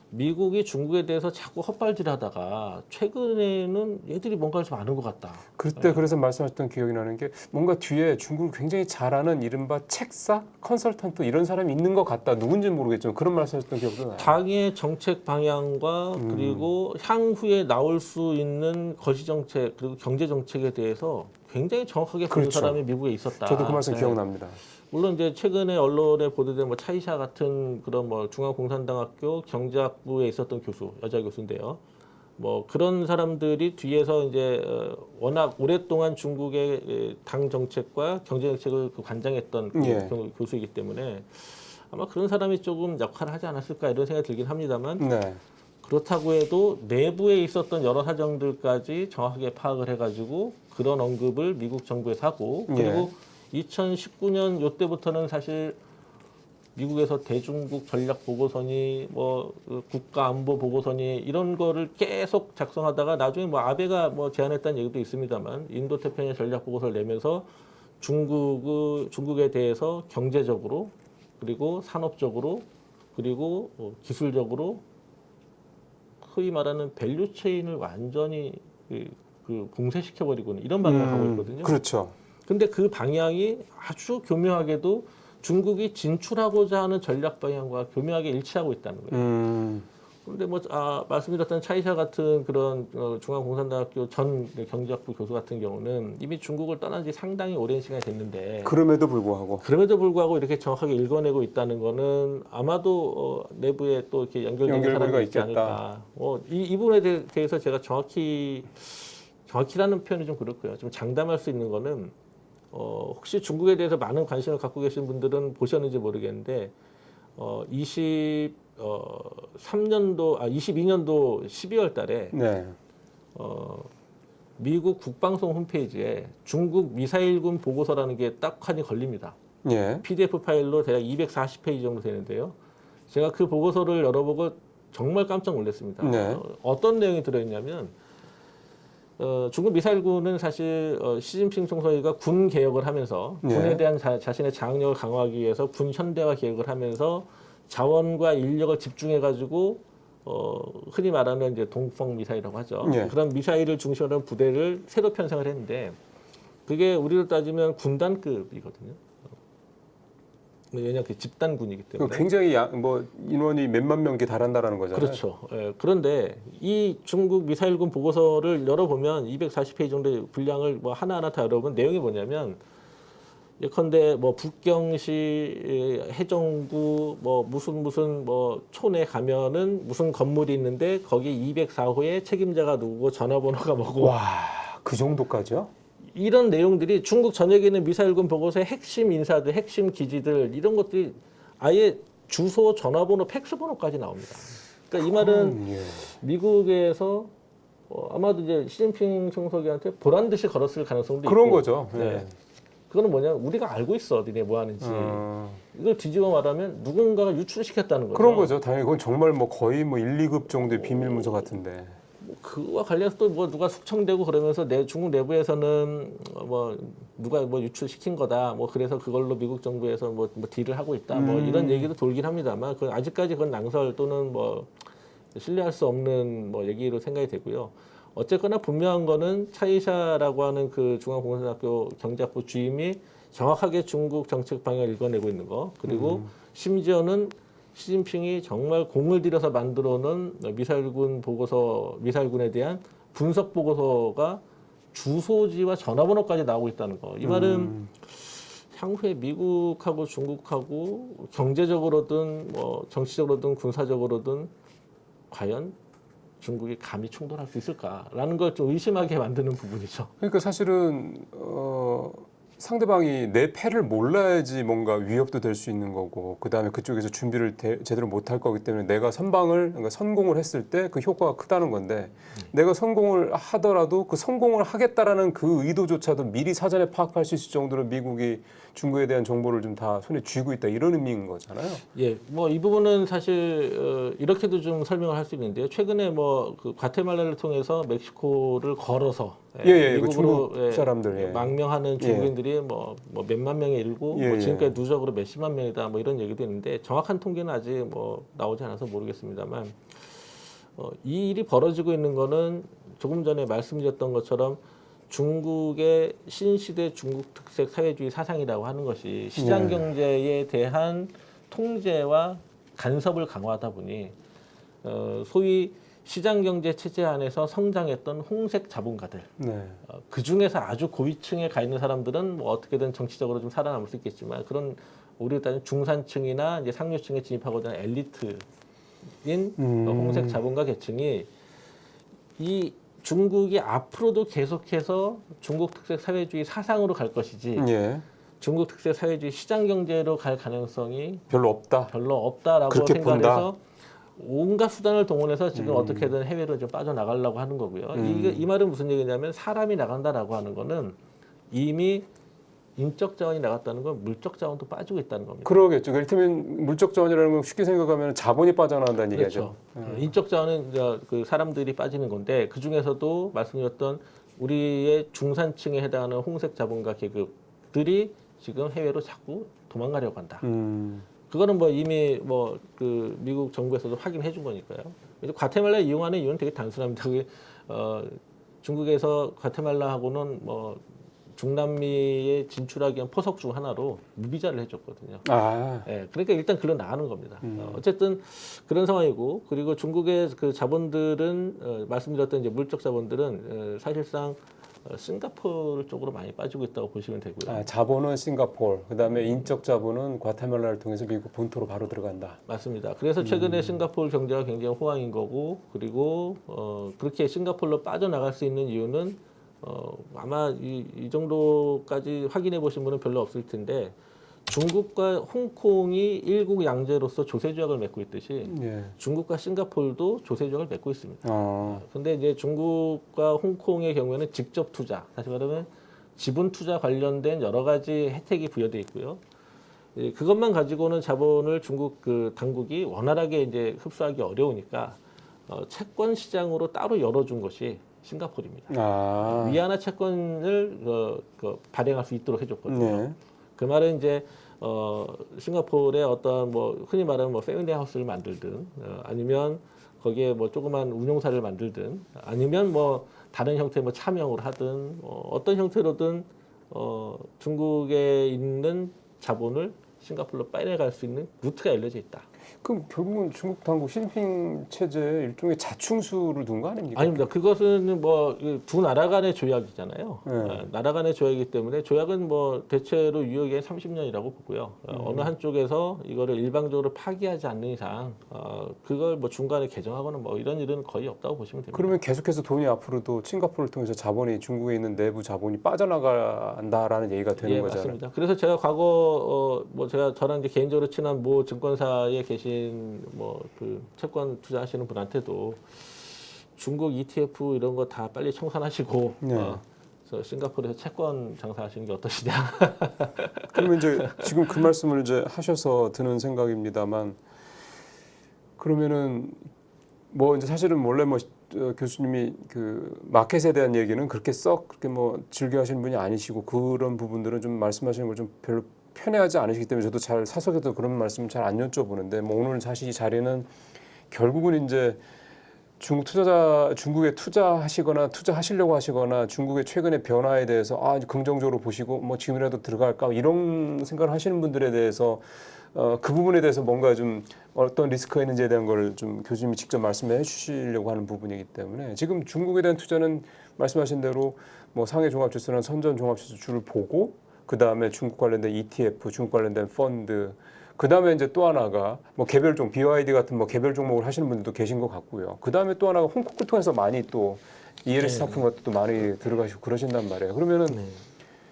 B: 미국이 중국에 대해서 자꾸 헛발질하다가 최근에는 얘들이 뭔가를 좀 아는 것 같다.
A: 그때 그래서 말씀하셨던 기억이 나는 게 뭔가 뒤에 중국을 굉장히 잘하는 이른바 책사, 컨설턴트 이런 사람이 있는 것 같다. 누군지는 모르겠지만 그런 말씀하셨던 기억도 나요.
B: 당의 정책 방향과 그리고 향후에 나올 수 있는 거시 정책 그리고 경제 정책에 대해서 굉장히 정확하게 보는
A: 그렇죠.
B: 사람이 미국에 있었다.
A: 저도 그 말씀 기억납니다.
B: 물론 이제 최근에 언론에 보도된 뭐 차이샤 같은 그런 뭐 중앙공산당학교 경제학부에 있었던 교수, 여자 교수인데요. 뭐 그런 사람들이 뒤에서 이제 워낙 오랫동안 중국의 당 정책과 경제 정책을 관장했던 교수이기 때문에 아마 그런 사람이 조금 역할을 하지 않았을까 이런 생각이 들긴 합니다만
A: 네.
B: 그렇다고 해도 내부에 있었던 여러 사정들까지 정확하게 파악을 해가지고 그런 언급을 미국 정부에서 하고 그리고 2019년 요때부터는 사실 미국에서 대중국 전략 보고서니 뭐 국가 안보 보고서니 이런 거를 계속 작성하다가 나중에 뭐 아베가 뭐 제안했다는 얘기도 있습니다만 인도 태평양 전략 보고서를 내면서 중국에 대해서 경제적으로 그리고 산업적으로 그리고 기술적으로 소위 말하는 밸류 체인을 완전히 봉쇄시켜 버리고는 이런 방향을 하고 있거든요.
A: 그렇죠.
B: 근데 그 방향이 아주 교묘하게도 중국이 진출하고자 하는 전략 방향과 교묘하게 일치하고 있다는 거예요. 그런데 뭐 말씀드렸던 차이샤 같은 그런 중앙공산당학교 전 경제학부 교수 같은 경우는 이미 중국을 떠난 지 상당히 오랜 시간이 됐는데
A: 그럼에도 불구하고
B: 이렇게 정확하게 읽어내고 있다는 거는 아마도 내부에 또 이렇게 연결되는 사람이 있지 않을까. 이 부분에 대해서 제가 정확히라는 표현이 좀 그렇고요. 좀 장담할 수 있는 거는 혹시 중국에 대해서 많은 관심을 갖고 계신 분들은 보셨는지 모르겠는데 22년도 12월 달에 미국 국방성 홈페이지에 중국 미사일군 보고서라는 게 딱 칸이 걸립니다. PDF 파일로 대략 240페이지 정도 되는데요. 제가 그 보고서를 열어보고 정말 깜짝 놀랐습니다. 어떤 내용이 들어있냐면 중국 미사일군은 사실 시진핑 총서기가 군 개혁을 하면서 군에 대한 자신의 장악력을 강화하기 위해서 군 현대화 개혁을 하면서 자원과 인력을 집중해가지고 흔히 말하는 이제 동풍 미사일이라고 하죠. 그런 미사일을 중심으로 한 부대를 새로 편성을 했는데 그게 우리로 따지면 군단급이거든요. 왜냐하면 집단군이기 때문에.
A: 굉장히 인원이 몇만 명에 달한다라는 거잖아요.
B: 그렇죠. 그런데 이 중국 미사일군 보고서를 열어보면 240페이지 정도의 분량을 뭐 하나하나 다 열어보면 내용이 뭐냐면 예컨대 뭐 북경시 해정구 뭐 무슨 뭐 촌에 가면은 무슨 건물이 있는데 거기 204호에 책임자가 누구고 전화번호가 뭐고
A: 와, 그 정도까지요?
B: 이런 내용들이 중국 전역에 있는 미사일군 보고서의 핵심 인사들, 핵심 기지들 이런 것들이 아예 주소, 전화번호, 팩스번호까지 나옵니다. 그러니까 이 말은
A: 예.
B: 미국에서 아마도 이제 시진핑 총서기한테 보란 듯이 걸었을 가능성도
A: 그런
B: 있고.
A: 거죠. 예.
B: 네. 그거는 뭐냐? 우리가 알고 있어, 니네 뭐 하는지. 이걸 뒤집어 말하면 누군가가 유출시켰다는 거죠.
A: 그런 거죠. 당연히 그건 정말 뭐 거의 뭐 1, 2급 정도의 비밀 문서 같은데.
B: 뭐 그와 관련해서 또 뭐 누가 숙청되고 그러면서 중국 내부에서는 뭐 누가 뭐 유출시킨 거다. 뭐 그래서 그걸로 미국 정부에서 뭐 딜을 하고 있다. 뭐 이런 얘기도 돌긴 합니다만 그 아직까지 그건 낭설 또는 뭐 신뢰할 수 없는 뭐 얘기로 생각이 되고요. 어쨌거나 분명한 거는 차이샤라고 하는 그 중앙공산학교 경제학부 주임이 정확하게 중국 정책 방향을 읽어내고 있는 거. 그리고 심지어는 시진핑이 정말 공을 들여서 만들어놓은 미사일군 보고서, 미사일군에 대한 분석 보고서가 주소지와 전화번호까지 나오고 있다는 거. 이 말은 향후에 미국하고 중국하고 경제적으로든 뭐 정치적으로든 군사적으로든 과연 중국이 감히 충돌할 수 있을까라는 걸 좀 의심하게 만드는 부분이죠.
A: 그러니까 사실은 상대방이 내 패를 몰라야지 뭔가 위협도 될 수 있는 거고 그다음에 그쪽에서 준비를 제대로 못할 거기 때문에 내가 그러니까 성공을 했을 때 그 효과가 크다는 건데 내가 성공을 하더라도 그 성공을 하겠다라는 그 의도조차도 미리 사전에 파악할 수 있을 정도로 미국이 중국에 대한 정보를 좀 다 손에 쥐고 있다 이런 의미인 거잖아요.
B: 예, 뭐 이 부분은 사실 이렇게도 좀 설명을 할 수 있는데요. 최근에 뭐 그 과테말라를 통해서 멕시코를 걸어서
A: 예, 그
B: 미국으로
A: 중국 사람들 예.
B: 망명하는 중국인들이 뭐 몇만 명에 이르고 뭐 지금까지 누적으로 몇십만 명이다 뭐 이런 얘기도 있는데 정확한 통계는 아직 뭐 나오지 않아서 모르겠습니다만 이 일이 벌어지고 있는 거는 조금 전에 말씀드렸던 것처럼 중국의 신시대 중국 특색 사회주의 사상이라고 하는 것이 시장 경제에 대한 통제와 간섭을 강화하다 보니 소위 시장 경제 체제 안에서 성장했던 홍색 자본가들
A: 네.
B: 그 중에서 아주 고위층에 가 있는 사람들은 뭐 어떻게든 정치적으로 좀 살아남을 수 있겠지만 그런 우리가 따지면 중산층이나 이제 상류층에 진입하고자 하는 엘리트인 홍색 자본가 계층이 이 중국이 앞으로도 계속해서 중국 특색 사회주의 사상으로 갈 것이지 중국 특색 사회주의 시장 경제로 갈 가능성이
A: 별로 없다라고
B: 생각해서 온갖 수단을 동원해서 지금 어떻게든 해외로 좀 빠져나가려고 하는 거고요. 이 말은 무슨 얘기냐면 사람이 나간다라고 하는 거는 이미 인적 자원이 나갔다는 건 물적 자원도 빠지고 있다는 겁니다.
A: 그러겠죠. 이를테면 물적 자원이라는 건 쉽게 생각하면 자본이 빠져나간다는
B: 그렇죠.
A: 얘기죠.
B: 인적 자원은 이제 그 사람들이 빠지는 건데 그 중에서도 말씀드렸던 우리의 중산층에 해당하는 홍색 자본가 계급들이 지금 해외로 자꾸 도망가려고 한다. 그거는 뭐 이미 뭐 그 미국 정부에서도 확인해 준 거니까요. 이제 과테말라 이용하는 이유는 되게 단순합니다. 그게 중국에서 과테말라하고는 뭐 중남미에 진출하기 위한 포석 중 하나로 무비자를 해줬거든요. 예, 그러니까 일단 글로 나가는 겁니다. 어쨌든 그런 상황이고 그리고 중국의 그 자본들은 말씀드렸던 이제 물적 자본들은 사실상 싱가포르 쪽으로 많이 빠지고 있다고 보시면 되고요.
A: 자본은 싱가포르, 그다음에 인적 자본은 과테말라를 통해서 미국 본토로 바로 들어간다.
B: 맞습니다. 그래서 최근에 싱가포르 경제가 굉장히 호황인 거고 그리고 그렇게 싱가포르로 빠져나갈 수 있는 이유는 아마 이 정도까지 확인해 보신 분은 별로 없을 텐데 중국과 홍콩이 일국 양제로서 조세 조약을 맺고 있듯이 중국과 싱가포르도 조세 조약을 맺고 있습니다. 그런데 이제 중국과 홍콩의 경우에는 직접 투자, 다시 말하면 지분 투자 관련된 여러 가지 혜택이 부여돼 있고요. 그것만 가지고는 자본을 중국 그 당국이 원활하게 이제 흡수하기 어려우니까 채권 시장으로 따로 열어준 것이 싱가포르입니다. 위안화 채권을 발행할 수 있도록 해줬거든요. 그 말은 이제 싱가포르의 어떤 뭐 흔히 말하는 뭐 패밀리 하우스를 만들든 아니면 거기에 뭐 조그만 운용사를 만들든 아니면 뭐 다른 형태의 뭐 차명을 하든 어떤 형태로든 중국에 있는 자본을 싱가포르로 빼내갈 수 있는 루트가 열려져 있다.
A: 그럼 결국은 중국 당국 시진핑 체제에 일종의 자충수를 둔 거 아닙니까?
B: 아닙니다. 그것은 뭐 두 나라 간의 조약이잖아요.
A: 네.
B: 나라 간의 조약이기 때문에 조약은 뭐 대체로 유효기간 30년이라고 보고요. 어느 한쪽에서 이거를 일방적으로 파기하지 않는 이상 그걸 뭐 중간에 개정하거나 뭐 이런 일은 거의 없다고 보시면 됩니다.
A: 그러면 계속해서 돈이 앞으로도 싱가포르를 통해서 자본이 중국에 있는 내부 자본이 빠져나간다라는 얘기가 되는
B: 예,
A: 거잖아요.
B: 맞습니다. 그래서 제가 과거 뭐 제가 저랑 이제 개인적으로 친한 모 증권사에 계신 뭐 그 채권 투자하시는 분한테도 중국 ETF 이런 거 다 빨리 청산하시고
A: 네.
B: 그래서 싱가포르에서 채권 장사하시는 게 어떠시냐.
A: 그러면 이제 지금 그 말씀을 이제 하셔서 드는 생각입니다만 그러면은 뭐 이제 사실은 원래 뭐 교수님이 그 마켓에 대한 얘기는 그렇게 썩 그렇게 뭐 즐겨하시는 분이 아니시고 그런 부분들은 좀 말씀하시는 걸 좀 별로 편해하지 않으시기 때문에 저도 잘 사석에도 그런 말씀 잘 안 여쭤보는데 뭐 오늘 사실 이 자리는 결국은 이제 중국에 투자하시거나 투자하시려고 하시거나 중국의 최근의 변화에 대해서 긍정적으로 보시고 뭐 지금이라도 들어갈까 이런 생각을 하시는 분들에 대해서 그 부분에 대해서 뭔가 좀 어떤 리스크가 있는지에 대한 걸 좀 교수님이 직접 말씀해 주시려고 하는 부분이기 때문에 지금 중국에 대한 투자는 말씀하신 대로 뭐 상해 종합지수나 선전 종합지수를 보고 그 다음에 중국 관련된 ETF, 중국 관련된 펀드, 그 다음에 이제 또 하나가 뭐 개별종 BYD 같은 뭐 개별 종목을 하시는 분들도 계신 것 같고요. 그 다음에 또 하나가 홍콩을 통해서 많이 또 ELS 상품 같은 것도 많이 들어가시고 그러신단 말이에요. 그러면은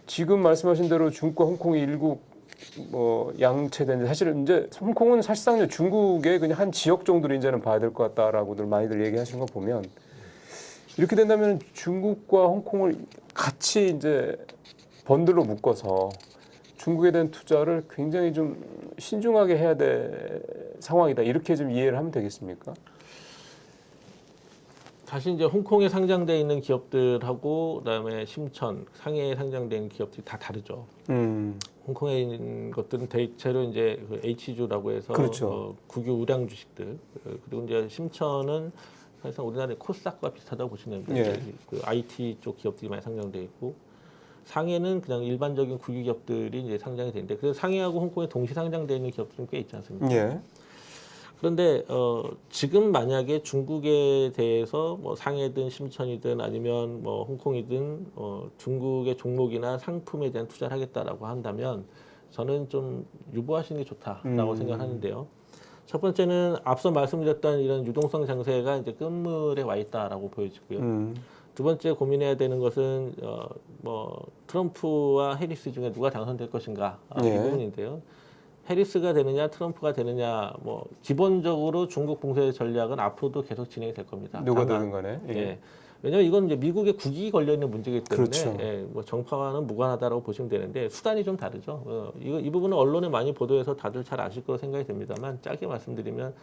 A: 지금 말씀하신 대로 중국과 홍콩이 일국 뭐 양체된 사실은 이제 홍콩은 사실상 중국의 그냥 한 지역 정도로 이제는 봐야 될 것 같다라고들 많이들 얘기하시는 거 보면 이렇게 된다면 중국과 홍콩을 같이 이제 번들로 묶어서 중국에 대한 투자를 굉장히 좀 신중하게 해야 될 상황이다. 이렇게 좀 이해를 하면 되겠습니까?
B: 사실 이제 홍콩에 상장돼 있는 기업들하고 그다음에 심천, 상해에 상장돼 있는 기업들이 다 다르죠. 홍콩에 있는 것들은 대체로 이제 그 H주라고 해서
A: 그렇죠.
B: 국유 우량 주식들 그리고 이제 심천은 사실상 우리나라의 코스닥과 비슷하다고 보시면 됩니다.
A: 예.
B: 그 IT 쪽 기업들이 많이 상장돼 있고 상해는 그냥 일반적인 국유 기업들이 이제 상장이 되는데 그래서 상해하고 홍콩에 동시 상장돼 있는 기업들은 꽤 있지 않습니까?
A: 예.
B: 그런데 지금 만약에 중국에 대해서 뭐 상해든 심천이든 아니면 뭐 홍콩이든 중국의 종목이나 상품에 대한 투자를 하겠다라고 한다면 저는 좀 유보하시는 게 좋다라고 생각하는데요. 첫 번째는 앞서 말씀드렸던 이런 유동성 장세가 이제 끝물에 와 있다라고 보여지고요. 두 번째 고민해야 되는 것은 뭐 트럼프와 해리스 중에 누가 당선될 것인가 이 부분인데요. 해리스가 되느냐 트럼프가 되느냐 뭐 기본적으로 중국 봉쇄 전략은 앞으로도 계속 진행이 될 겁니다.
A: 누가 되든 간에.
B: 예. 왜냐하면 이건 이제 미국의 국익이 걸려 있는 문제이기 때문에
A: 그렇죠.
B: 예, 뭐 정파와는 무관하다라고 보시면 되는데 수단이 좀 다르죠. 이 부분은 언론에 많이 보도해서 다들 잘 아실 거로 생각이 됩니다만 짧게 말씀드리면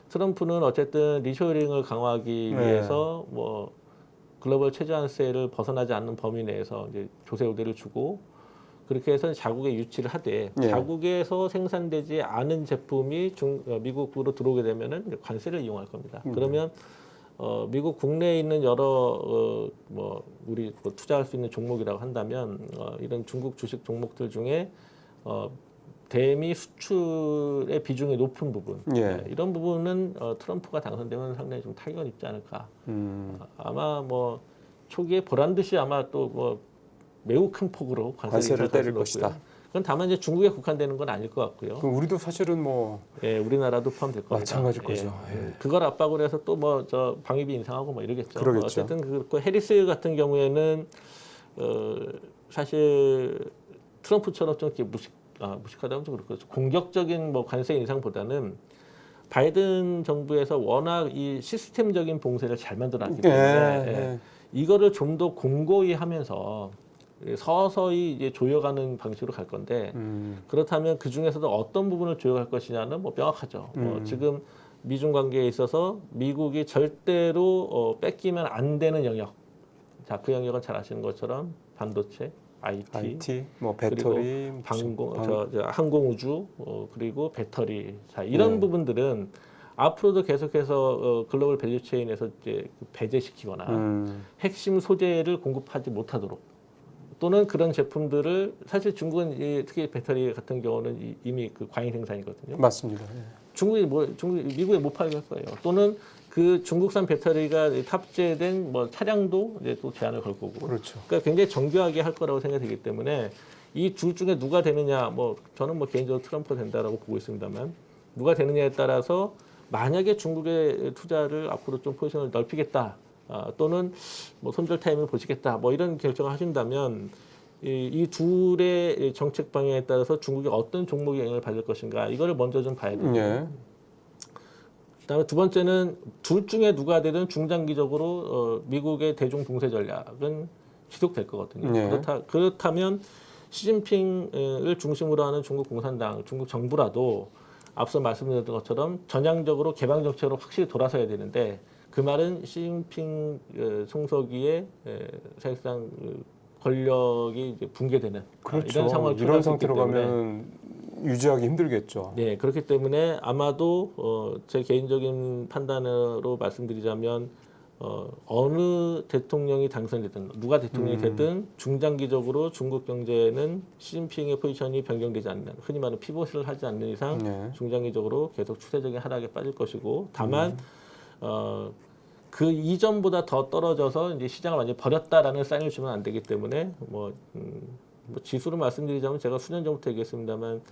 B: 트럼프는 어쨌든 리쇼어링을 강화하기 위해서 뭐 글로벌 최저한세를 벗어나지 않는 범위 내에서 이제 조세 우대를 주고 그렇게 해서 자국에 유치를 하되 자국에서 생산되지 않은 제품이 미국으로 들어오게 되면은 관세를 이용할 겁니다. 그러면 미국 국내에 있는 여러 뭐 우리 뭐 투자할 수 있는 종목이라고 한다면 이런 중국 주식 종목들 중에 대미 수출의 비중이 높은 부분 이런 부분은 트럼프가 당선되면 상당히 좀 타격을 입지 않을까. 아마 뭐 초기에 보란 듯이 아마 또 뭐 매우 큰 폭으로
A: 관세를 때릴 것이다.
B: 그건 다만 이제 중국에 국한되는 건 아닐 것 같고요.
A: 그럼 우리도 사실은 뭐
B: 우리나라도 포함될 겁니다.
A: 마찬가지일 거죠.
B: 그걸 압박을 해서 또 뭐 저 방위비 인상하고 뭐 이러겠죠.
A: 그러겠죠.
B: 어쨌든 그렇고 해리스 같은 경우에는 사실 트럼프처럼 좀 이렇게 무식하다면 좀 그렇고 공격적인 뭐 관세 인상보다는 바이든 정부에서 워낙 이 시스템적인 봉쇄를 잘 만들어놨기 때문에 이거를 좀 더 공고히 하면서 서서히 이제 조여가는 방식으로 갈 건데 그렇다면 그 중에서도 어떤 부분을 조여갈 것이냐는 뭐 명확하죠. 지금 미중 관계에 있어서 미국이 절대로 뺏기면 안 되는 영역. 자, 그 영역은 잘 아시는 것처럼 반도체, IT,
A: 뭐 배터리,
B: 항공우주, 그리고 배터리. 자, 이런 부분들은 앞으로도 계속해서 글로벌 밸류체인에서 이제 배제시키거나 핵심 소재를 공급하지 못하도록 또는 그런 제품들을 사실 중국은 특히 배터리 같은 경우는 이미 그 과잉 생산이거든요.
A: 맞습니다.
B: 미국에 못 팔게 할 거예요. 또는 그 중국산 배터리가 탑재된 뭐 차량도 이제 또 제한을 걸 거고.
A: 그렇죠.
B: 그러니까 굉장히 정교하게 할 거라고 생각되기 때문에 이 둘 중에 누가 되느냐, 뭐 저는 뭐 개인적으로 트럼프가 된다라고 보고 있습니다만 누가 되느냐에 따라서 만약에 중국의 투자를 앞으로 좀 포지션을 넓히겠다, 또는 뭐 손절 타임을 보시겠다, 뭐 이런 결정을 하신다면 이 둘의 정책 방향에 따라서 중국이 어떤 종목에 영향을 받을 것인가 이거를 먼저 좀 봐야 돼요.
A: 예.
B: 그다음에 두 번째는 둘 중에 누가 되든 중장기적으로 미국의 대중 봉쇄 전략은 지속될 거거든요.
A: 네.
B: 그렇다면 시진핑을 중심으로 하는 중국 공산당, 중국 정부라도 앞서 말씀드렸던 것처럼 전향적으로 개방 정책으로 확실히 돌아서야 되는데 그 말은 시진핑 총서기의 사실상 권력이 이제 붕괴되는
A: 그렇죠.
B: 이런 상황을
A: 이런
B: 초래할 수 있기
A: 상태로
B: 때문에
A: 가면 유지하기 힘들겠죠.
B: 네, 그렇기 때문에 아마도 제 개인적인 판단으로 말씀드리자면 어느 대통령이 당선되든 누가 대통령이 되든 중장기적으로 중국 경제는 시진핑의 포지션이 변경되지 않는, 흔히 말하는 피벗을 하지 않는 이상
A: 네.
B: 중장기적으로 계속 추세적인 하락에 빠질 것이고, 다만 그 이전보다 더 떨어져서 이제 시장을 완전히 버렸다라는 사인을 주면 안 되기 때문에 뭐 지수로 말씀드리자면 제가 수년 전부터 얘기했습니다만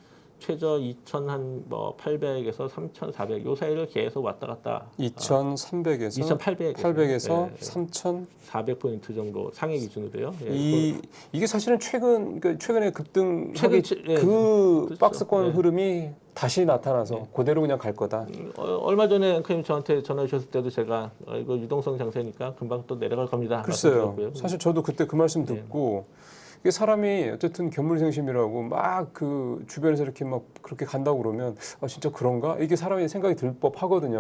B: 최저 2,800에서 3,400 요 사이를 계속 왔다 갔다
A: 2,300에서
B: 2,800에서
A: 800에서 3,000
B: 400포인트 정도 상해 기준으로요. 예,
A: 이게 사실은 최근에 급등하기
B: 예,
A: 그
B: 그렇죠.
A: 박스권
B: 예.
A: 흐름이 다시 나타나서 그대로 그냥 갈 거다.
B: 얼마 전에 앵커님 저한테 전화 주셨을 때도 제가 이거 유동성 장세니까 금방 또 내려갈 겁니다.
A: 글쎄요.
B: 말씀드렸고요.
A: 사실 저도 그때 그 말씀 듣고 이게 사람이 어쨌든 견물생심이라고 막 그 주변에서 이렇게 막 그렇게 간다고 그러면 진짜 그런가? 이게 사람이 생각이 들 법하거든요.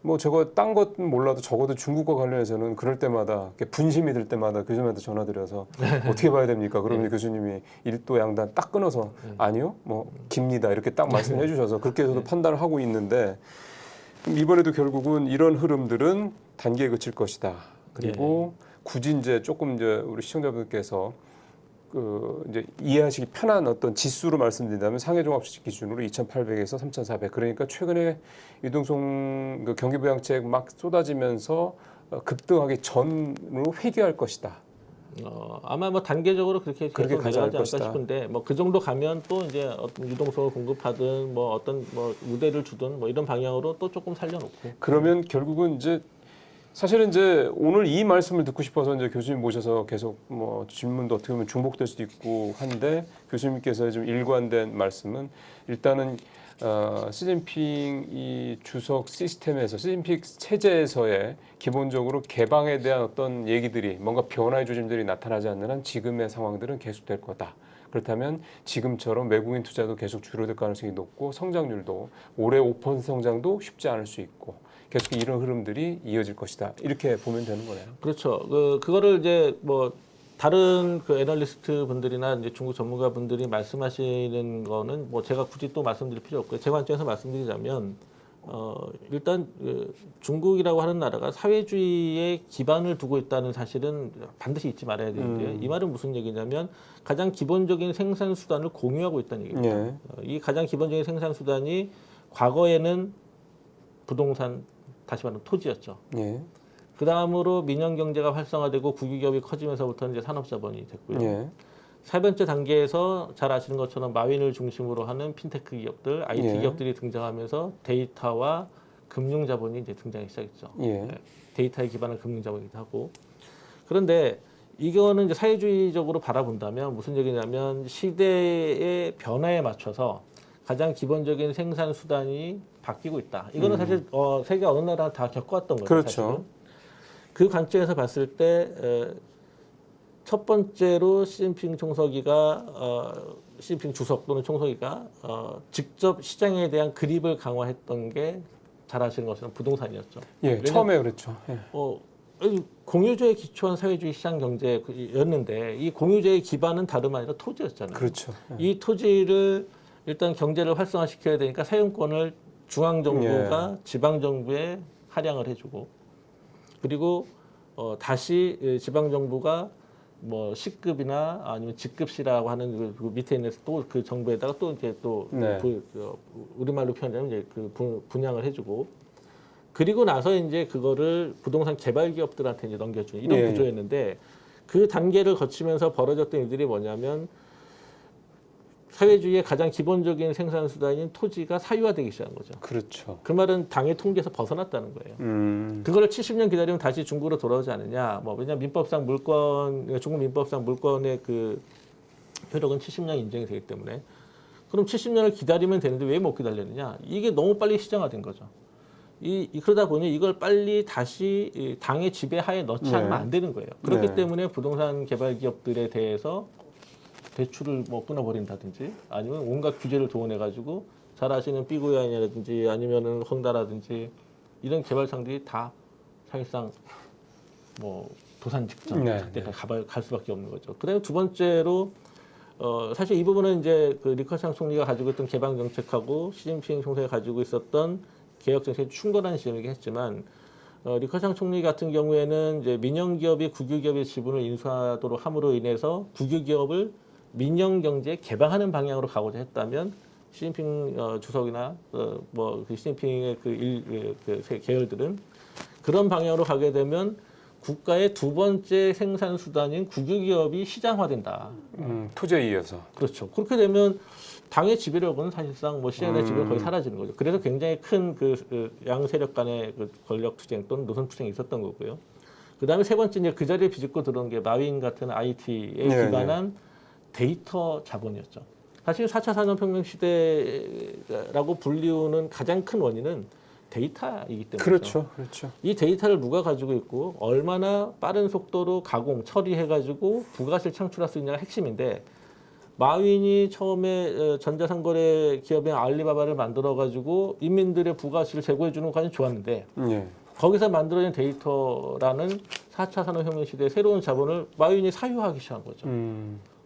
A: 뭐 저거 딴 것은 몰라도 적어도 중국과 관련해서는 그럴 때마다 이렇게 분심이 들 때마다 교수님한테 전화드려서 어떻게 봐야 됩니까? 그러면 교수님이 일도 양단 딱 끊어서 아니요, 뭐 깁니다 이렇게 딱 말씀해 주셔서 그렇게 해서도 판단을 하고 있는데 이번에도 결국은 이런 흐름들은 단기에 그칠 것이다. 그리고 굳이 이제 조금 이제 우리 시청자분들께서 이제 이해하시기 편한 어떤 지수로 말씀드린다면 상해종합주식 기준으로 2,800에서 3,400. 그러니까 최근에 유동성 경기부양책 막 쏟아지면서 급등하기 전으로 회귀할 것이다.
B: 아마 뭐 단계적으로 그렇게
A: 그렇게 가지 않을
B: 내려가지 않을까
A: 것이다.
B: 싶은데 뭐 그 정도 가면 또 이제 어떤 유동성을 공급하든 뭐 어떤 뭐 우대를 주든 뭐 이런 방향으로 또 조금 살려놓고.
A: 그러면 결국은 이제 사실은 이제 오늘 이 말씀을 듣고 싶어서 이제 교수님 모셔서 계속 뭐 질문도 어떻게 보면 중복될 수도 있고 한데 교수님께서 좀 일관된 말씀은 일단은 시진핑 이 주석 시스템에서 시진핑 체제에서의 기본적으로 개방에 대한 어떤 얘기들이 뭔가 변화의 조짐들이 나타나지 않는 한 지금의 상황들은 계속될 거다. 그렇다면 지금처럼 외국인 투자도 계속 줄어들 가능성이 높고 성장률도 올해 5% 성장도 쉽지 않을 수 있고 계속 이런 흐름들이 이어질 것이다. 이렇게 보면 되는 거네요.
B: 그렇죠. 그거를 이제 뭐 다른 그 애널리스트 분들이나 이제 중국 전문가 분들이 말씀하시는 거는 뭐 제가 굳이 또 말씀드릴 필요 없고요. 제 관점에서 말씀드리자면 일단 중국이라고 하는 나라가 사회주의에 기반을 두고 있다는 사실은 반드시 잊지 말아야 되는데요. 이 말은 무슨 얘기냐면 가장 기본적인 생산 수단을 공유하고 있다는 얘기입니다. 이 가장 기본적인 생산 수단이 과거에는 부동산, 다시 말하면 토지였죠. 그 다음으로 민영 경제가 활성화되고 국유기업이 커지면서부터는 이제 산업자본이 됐고요. 세 번째 단계에서 잘 아시는 것처럼 마윈을 중심으로 하는 핀테크 기업들, IT 기업들이 등장하면서 데이터와 금융자본이 이제 등장하기 시작했죠. 데이터에 기반한 금융자본이기도 하고. 그런데 이거는 이제 사회주의적으로 바라본다면 무슨 얘기냐면 시대의 변화에 맞춰서 가장 기본적인 생산 수단이 바뀌고 있다. 이거는 사실 세계 어느 나라 다 겪어왔던 거죠.
A: 그렇죠.
B: 사실은. 그 관점에서 봤을 때 첫 번째로 시진핑 주석 또는 총서기가 직접 시장에 대한 그립을 강화했던 게 잘 아시는 것처럼 부동산이었죠.
A: 처음에 그랬죠.
B: 공유제에 기초한 사회주의 시장 경제였는데 이 공유제의 기반은 다름 아니라 토지였잖아요.
A: 그렇죠.
B: 이 토지를 일단 경제를 활성화시켜야 되니까 사용권을 중앙정부가 지방정부에 할양을 해주고 그리고 다시 지방정부가 뭐 C급이나 아니면 G급시라고 하는 그 밑에 있는 또 그 정부에다가 또 이제 또
A: 네.
B: 우리말로 표현하면 이제 그 분양을 해주고 그리고 나서 이제 그거를 부동산 개발 기업들한테 이제 넘겨주는 이런
A: 예.
B: 구조였는데 그 단계를 거치면서 벌어졌던 일들이 뭐냐면 사회주의의 가장 기본적인 생산 수단인 토지가 사유화되기 시작한 거죠.
A: 그렇죠.
B: 그 말은 당의 통제에서 벗어났다는 거예요. 그거를 70년 기다리면 다시 중국으로 돌아오지 않느냐. 뭐 왜냐 민법상 물권 중국 민법상 물권의 그 효력은 70년 인정이 되기 때문에 그럼 70년을 기다리면 되는데 왜 못 기다렸느냐? 이게 너무 빨리 시장화된 거죠. 그러다 보니 이걸 빨리 다시 이 당의 지배하에 넣지
A: 네.
B: 않으면 안 되는 거예요. 그렇기
A: 네.
B: 때문에 부동산 개발 기업들에 대해서 대출을 뭐 끊어버린다든지 아니면 온갖 규제를 동원해가지고 잘 아시는 삐고양이라든지 아니면은 헝다라든지 이런 개발상들이 다 사실상 뭐 도산 직전
A: 네,
B: 그때 갈 수밖에 없는 거죠. 그다음에 두 번째로 사실 이 부분은 이제 그 리커창 총리가 가지고 있던 개방 정책하고 시진핑 총재가 가지고 있었던 개혁 정책이 충돌하는 지점이긴 했지만 리커창 총리 같은 경우에는 이제 민영 기업이 국유 기업의 지분을 인수하도록 함으로 인해서 국유 기업을 민영 경제에 개방하는 방향으로 가고자 했다면 시진핑 주석이나 뭐 그 시진핑의 그 계열들은 그런 방향으로 가게 되면 국가의 두 번째 생산 수단인 국유 기업이 시장화된다.
A: 투자에 이어서.
B: 그렇죠. 그렇게 되면 당의 지배력은 사실상 뭐 시장의 지배력 거의 사라지는 거죠. 그래서 굉장히 큰 그 양 세력 간의 그 권력 투쟁 또는 노선 투쟁이 있었던 거고요. 그다음에 세 번째 이제 그 자리에 비집고 들어온 게 마윈 같은 IT에
A: 네,
B: 기반한 데이터 자본이었죠. 사실 4차 산업혁명 시대라고 불리우는 가장 큰 원인은 데이터이기 때문이죠.
A: 그렇죠. 그렇죠.
B: 이 데이터를 누가 가지고 있고 얼마나 빠른 속도로 가공, 처리해가지고 부가가치를 창출할 수 있냐가 핵심인데 마윈이 처음에 전자상거래 기업인 알리바바를 만들어가지고 인민들의 부가가치를 제공해주는 것까지 좋았는데
A: 예.
B: 거기서 만들어진 데이터라는 4차 산업혁명 시대의 새로운 자본을 마윈이 사유화하기 시작한 거죠.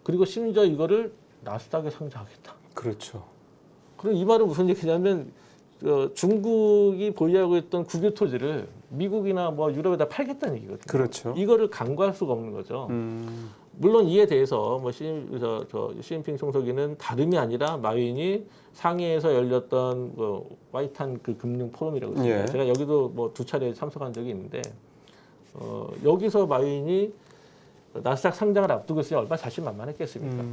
B: 그리고 심지어 이거를 나스닥에 상장하겠다.
A: 그렇죠.
B: 그럼 이 말은 무슨 얘기냐면 중국이 보유하고 있던 국유 토지를 미국이나 뭐 유럽에다 팔겠다는 얘기거든요.
A: 그렇죠.
B: 이거를 강구할 수가 없는 거죠. 물론 이에 대해서 뭐 시진핑 총서기는 다름이 아니라 마윈이 상해에서 열렸던 와이탄 그 금융 포럼이라고 있습니다.
A: 예.
B: 제가 여기도 뭐 2차례 참석한 적이 있는데 여기서 마윈이 나스닥 상장을 앞두고 있으니 얼마나 자신만만했겠습니까?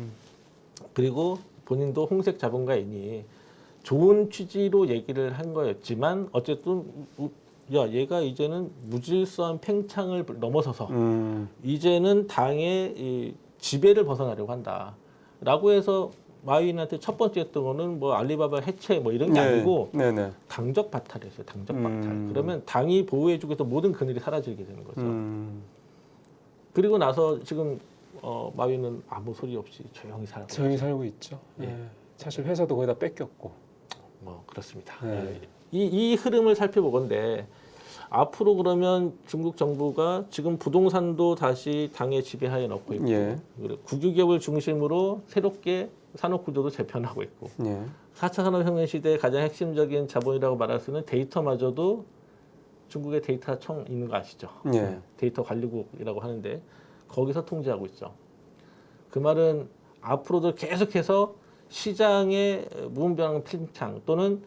B: 그리고 본인도 홍색 자본가이니 좋은 취지로 얘기를 한 거였지만 어쨌든 야 얘가 이제는 무질서한 팽창을 넘어서서 이제는 당의 이 지배를 벗어나려고 한다라고 해서 마윈한테 첫 번째 했던 거는 뭐 알리바바 해체 뭐 이런 게 아니고
A: 네네.
B: 당적 박탈이었어요. 당적 박탈. 그러면 당이 보호해주고 있던 모든 그늘이 사라지게 되는 거죠. 그리고 나서 지금 마윈은 아무 소리 없이 조용히 살고
A: 조용히 살고 있죠.
B: 예.
A: 예. 사실 회사도 거의 다 뺏겼고.
B: 뭐 그렇습니다.
A: 네.
B: 이 흐름을 살펴보건데 앞으로 그러면 중국 정부가 지금 부동산도 다시 당의 지배하에 넣고 있고
A: 예.
B: 그리고 국유기업을 중심으로 새롭게 산업 구조도 재편하고 있고
A: 예.
B: 4차 산업혁명 시대의 가장 핵심적인 자본이라고 말할 수 있는 데이터마저도 중국의 데이터청 있는 거 아시죠?
A: 예.
B: 데이터 관리국이라고 하는데 거기서 통제하고 있죠. 그 말은 앞으로도 계속해서 시장의 무분별한 팽창 또는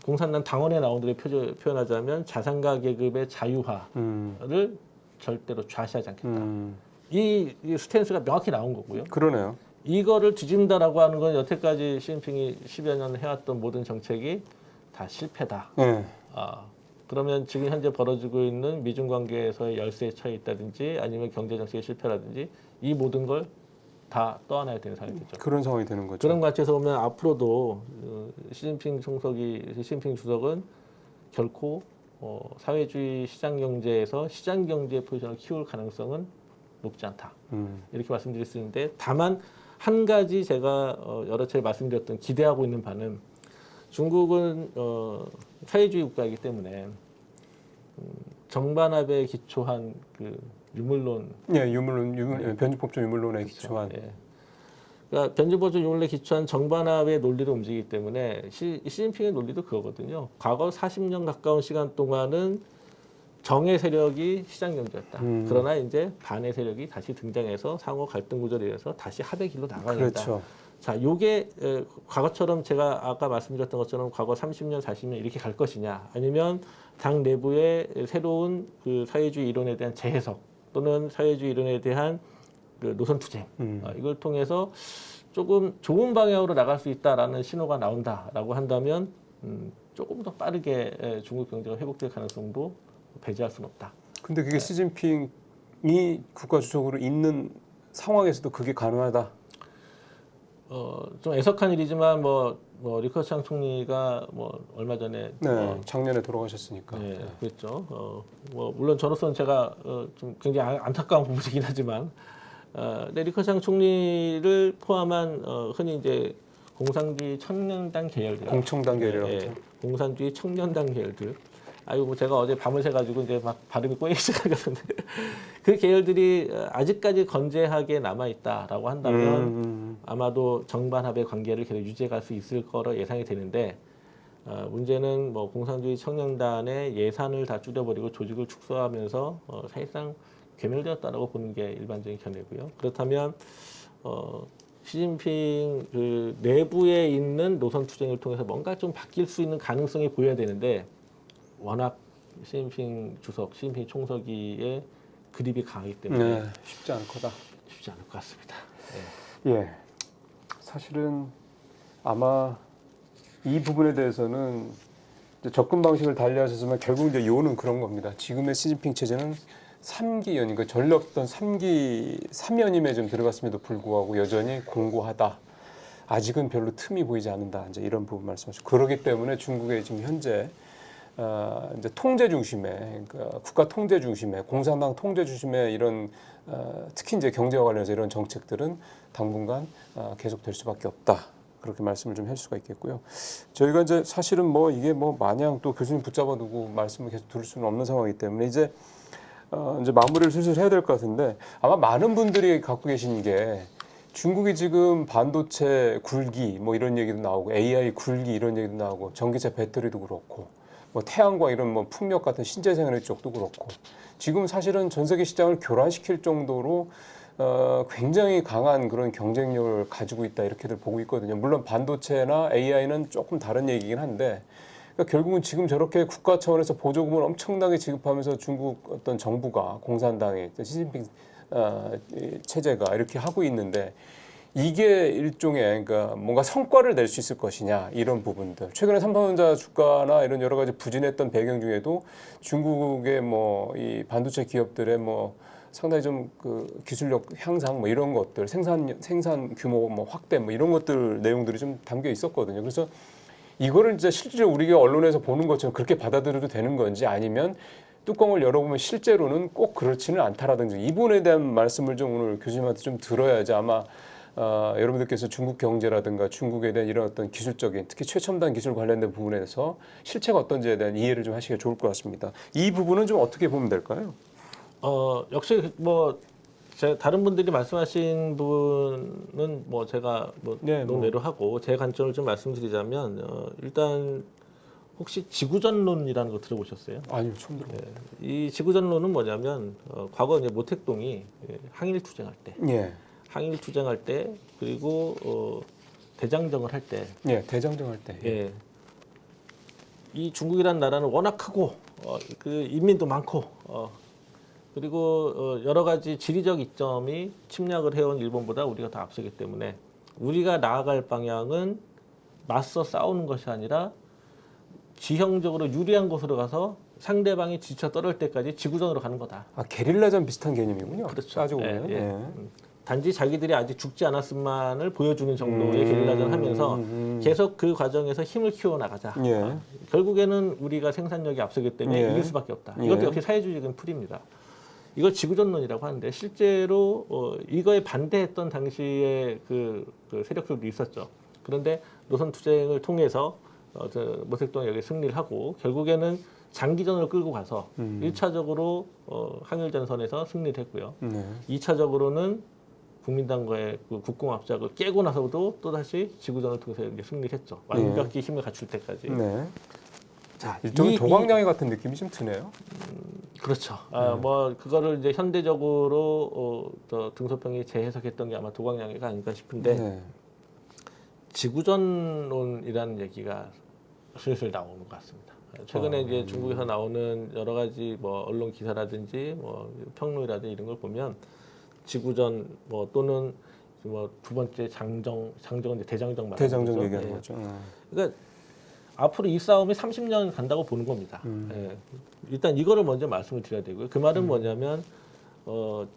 B: 공산당 당원에 나온 대로 표현하자면 자산가 계급의 자유화를 절대로 좌시하지 않겠다. 이 스탠스가 명확히 나온 거고요.
A: 그러네요.
B: 이거를 뒤집는다라고 하는 건 여태까지 시진핑이 10여 년 해왔던 모든 정책이 다 실패다.
A: 예.
B: 그러면 지금 현재 벌어지고 있는 미중 관계에서의 열세에 처해 있다든지 아니면 경제 정책의 실패라든지 이 모든 걸 다 떠안아야 되는 상황이 되죠.
A: 그런 상황이 되는 거죠.
B: 그런 관점에서 보면 앞으로도 시진핑 주석은 결코 사회주의 시장 경제에서 시장 경제 포지션을 키울 가능성은 높지 않다. 이렇게 말씀드릴 수 있는데 다만 한 가지 제가 여러 차례 말씀드렸던 기대하고 있는 바는 중국은 사회주의 국가이기 때문에 정반합에 기초한 그 유물론,
A: 예, 변주법적 유물론에 기초한.
B: 예. 그러니까 변주법적 유물론에 기초한 정반합의 논리를 움직이기 때문에 시진핑의 논리도 그거거든요. 과거 40년 가까운 시간 동안은 정의 세력이 시장 경제였다. 그러나 이제 반의 세력이 다시 등장해서 상호 갈등 구조를 이어서 다시 합의 길로 나가야 된다.
A: 그렇죠.
B: 자, 요게 과거처럼 제가 아까 말씀드렸던 것처럼 과거 30년, 40년 이렇게 갈 것이냐, 아니면 당 내부의 새로운 그 사회주의 이론에 대한 재해석 또는 사회주의 이론에 대한 그 노선 투쟁 이걸 통해서 조금 좋은 방향으로 나갈 수 있다라는 신호가 나온다라고 한다면 조금 더 빠르게 중국 경제가 회복될 가능성도 배제할 수는 없다.
A: 근데 그게 시진핑이 국가 주석으로 있는 상황에서도 그게 가능하다.
B: 좀 애석한 일이지만 리커창 총리가 얼마 전에
A: 네, 작년에 돌아가셨으니까.
B: 네, 그랬죠. 물론 저로서는 제가 좀 굉장히 안타까운 부분이긴 하지만, 근데 리커창 총리를 포함한 흔히 이제 공산주의 청년단 계열들,
A: 공청단 계열이라고
B: 네,
A: 하죠.
B: 공산주의 청년단 계열들. 아이고 제가 어제 밤을 새가지고 이제 막 발음이 꼬이기 시작하는데 그 계열들이 아직까지 건재하게 남아 있다라고 한다면 아마도 정반합의 관계를 계속 유지해갈 수 있을 거로 예상이 되는데 문제는 공산주의 청년단의 예산을 다 줄여버리고 조직을 축소하면서 사실상 괴멸되었다라고 보는 게 일반적인 견해고요. 그렇다면 시진핑 그 내부에 있는 노선 투쟁을 통해서 뭔가 좀 바뀔 수 있는 가능성이 보여야 되는데. 워낙 시진핑 주석, 시진핑 총서기의 그립이 강하기 때문에
A: 쉽지 않을 거다.
B: 쉽지 않을 것 같습니다.
A: 예, 사실은 아마 이 부분에 대해서는 이제 접근 방식을 달리하셨지만 결국 이제 요는 그런 겁니다. 지금의 시진핑 체제는 3기 연, 그러니까 전력던 3연임에 좀 들어갔음에도 불구하고 여전히 공고하다. 아직은 별로 틈이 보이지 않는다. 이제 이런 부분 말씀하시고 그렇기 때문에 중국의 지금 현재 이제 통제 중심의 그러니까 국가 통제 중심의 공산당 통제 중심의 이런 특히 이제 경제와 관련해서 이런 정책들은 당분간 계속될 수밖에 없다. 그렇게 말씀을 좀 할 수가 있겠고요. 저희가 이제 사실은 이게 마냥 또 교수님 붙잡아두고 말씀을 계속 들을 수는 없는 상황이기 때문에 이제 마무리를 슬슬 해야 될 것 같은데 아마 많은 분들이 갖고 계신 게 중국이 지금 반도체 굴기 이런 얘기도 나오고 AI 굴기 이런 얘기도 나오고 전기차 배터리도 그렇고 태양광 이런 풍력 같은 신재생 에너지 쪽도 그렇고 지금 사실은 전 세계 시장을 교란시킬 정도로 굉장히 강한 그런 경쟁력을 가지고 있다 이렇게들 보고 있거든요. 물론 반도체나 AI는 조금 다른 얘기긴 한데 그러니까 결국은 지금 저렇게 국가 차원에서 보조금을 엄청나게 지급하면서 중국 어떤 정부가 공산당의 시진핑 체제가 이렇게 하고 있는데 이게 일종의 그러니까 뭔가 성과를 낼 수 있을 것이냐 이런 부분들. 최근에 삼성전자 주가나 이런 여러 가지 부진했던 배경 중에도 중국의 이 반도체 기업들의 상당히 좀 그 기술력 향상 이런 것들, 생산 규모 확대 이런 것들 내용들이 좀 담겨 있었거든요. 그래서 이거를 이제 실제로 우리가 언론에서 보는 것처럼 그렇게 받아들여도 되는 건지 아니면 뚜껑을 열어보면 실제로는 꼭 그렇지는 않다라든지 이 부분에 대한 말씀을 좀 오늘 교수님한테 좀 들어야지 아마 여러분들께서 중국 경제라든가 중국에 대한 이런 어떤 기술적인 특히 최첨단 기술 관련된 부분에서 실체가 어떤지에 대한 이해를 좀 하시기가 좋을 것 같습니다. 이 부분은 좀 어떻게 보면 될까요?
B: 역시 다른 분들이 말씀하신 부분은 제가 논외로 하고 제 관점을 좀 말씀드리자면 일단 혹시 지구전론이라는 거 들어보셨어요?
A: 아니요, 처음 들어요.
B: 이 지구전론은 뭐냐면 과거 이제 모택동이 항일 투쟁할 때, 항일 투쟁할 때 그리고 대장정을 할 때,
A: 대장정할 때,
B: 이 중국이라는 나라는 워낙 크고 그 인민도 많고 그리고 여러 가지 지리적 이점이 침략을 해온 일본보다 우리가 더 앞서기 때문에 우리가 나아갈 방향은 맞서 싸우는 것이 아니라 지형적으로 유리한 곳으로 가서 상대방이 지쳐 떨을 때까지 지구전으로 가는 거다.
A: 게릴라전 비슷한 개념이군요.
B: 그렇죠.
A: 따지고 보면.
B: 단지 자기들이 아직 죽지 않았음만을 보여주는 정도의 게릴라전 하면서 계속 그 과정에서 힘을 키워나가자. 결국에는 우리가 생산력이 앞서기 때문에 이길 수밖에 없다. 이것도 역시 사회주의적인 풀이입니다. 이걸 지구전론이라고 하는데 실제로 이거에 반대했던 당시에 그 세력들도 있었죠. 그런데 노선 투쟁을 통해서 모택동이 여기 승리를 하고 결국에는 장기전을 끌고 가서 1차적으로 항일전선에서 승리를 했고요. 2차적으로는 국민당과의 그 국공합작을 깨고 나서도 또다시 지구전을 통해서 이제 승리를 했죠. 완벽히 힘을 갖출 때까지.
A: 자, 일종의 도광량이 같은 느낌이 좀 드네요.
B: 그렇죠. 뭐 그거를 이제 현대적으로 또 등소평이 재해석했던 게 아마 도광양이가 아닐까 싶은데
A: 네.
B: 지구전론이라는 얘기가 슬슬 나오는 것 같습니다. 최근에 이제 중국에서 나오는 여러 가지 뭐 언론 기사라든지 뭐 평론이라든지 이런 걸 보면 지구전 뭐 또는 뭐 두 번째 장정은 이제 대장정 말하는
A: 대장정
B: 거죠.
A: 얘기하는
B: 예.
A: 거죠.
B: 그러니까 앞으로 이 싸움이 30년 간다고 보는 겁니다. 예. 일단 이거를 먼저 말씀을 드려야 되고요. 그 말은 뭐냐면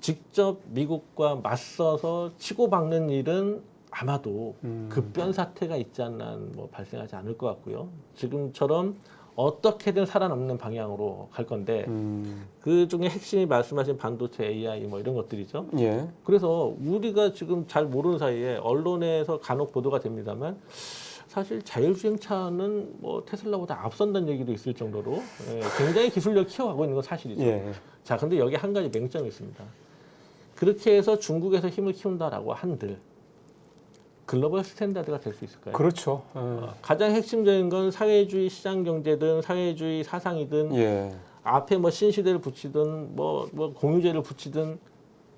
B: 직접 미국과 맞서서 치고박는 일은 아마도 급변 사태가 있지 않나 뭐 발생하지 않을 것 같고요. 지금처럼 어떻게든 살아남는 방향으로 갈 건데 그 중에 핵심이 말씀하신 반도체, AI 뭐 이런 것들이죠.
A: 예.
B: 그래서 우리가 지금 잘 모르는 사이에 언론에서 간혹 보도가 됩니다만 사실 자율주행차는 뭐 테슬라보다 앞선다는 얘기도 있을 정도로 굉장히 기술력을 키워가고 있는 건 사실이죠.
A: 예.
B: 자, 근데 여기 한 가지 맹점이 있습니다. 그렇게 해서 중국에서 힘을 키운다라고 한들 글로벌 스탠다드가 될 수 있을까요?
A: 그렇죠.
B: 가장 핵심적인 건 사회주의 시장 경제든 사회주의 사상이든
A: 예.
B: 앞에 뭐 신시대를 붙이든 뭐 공유제를 붙이든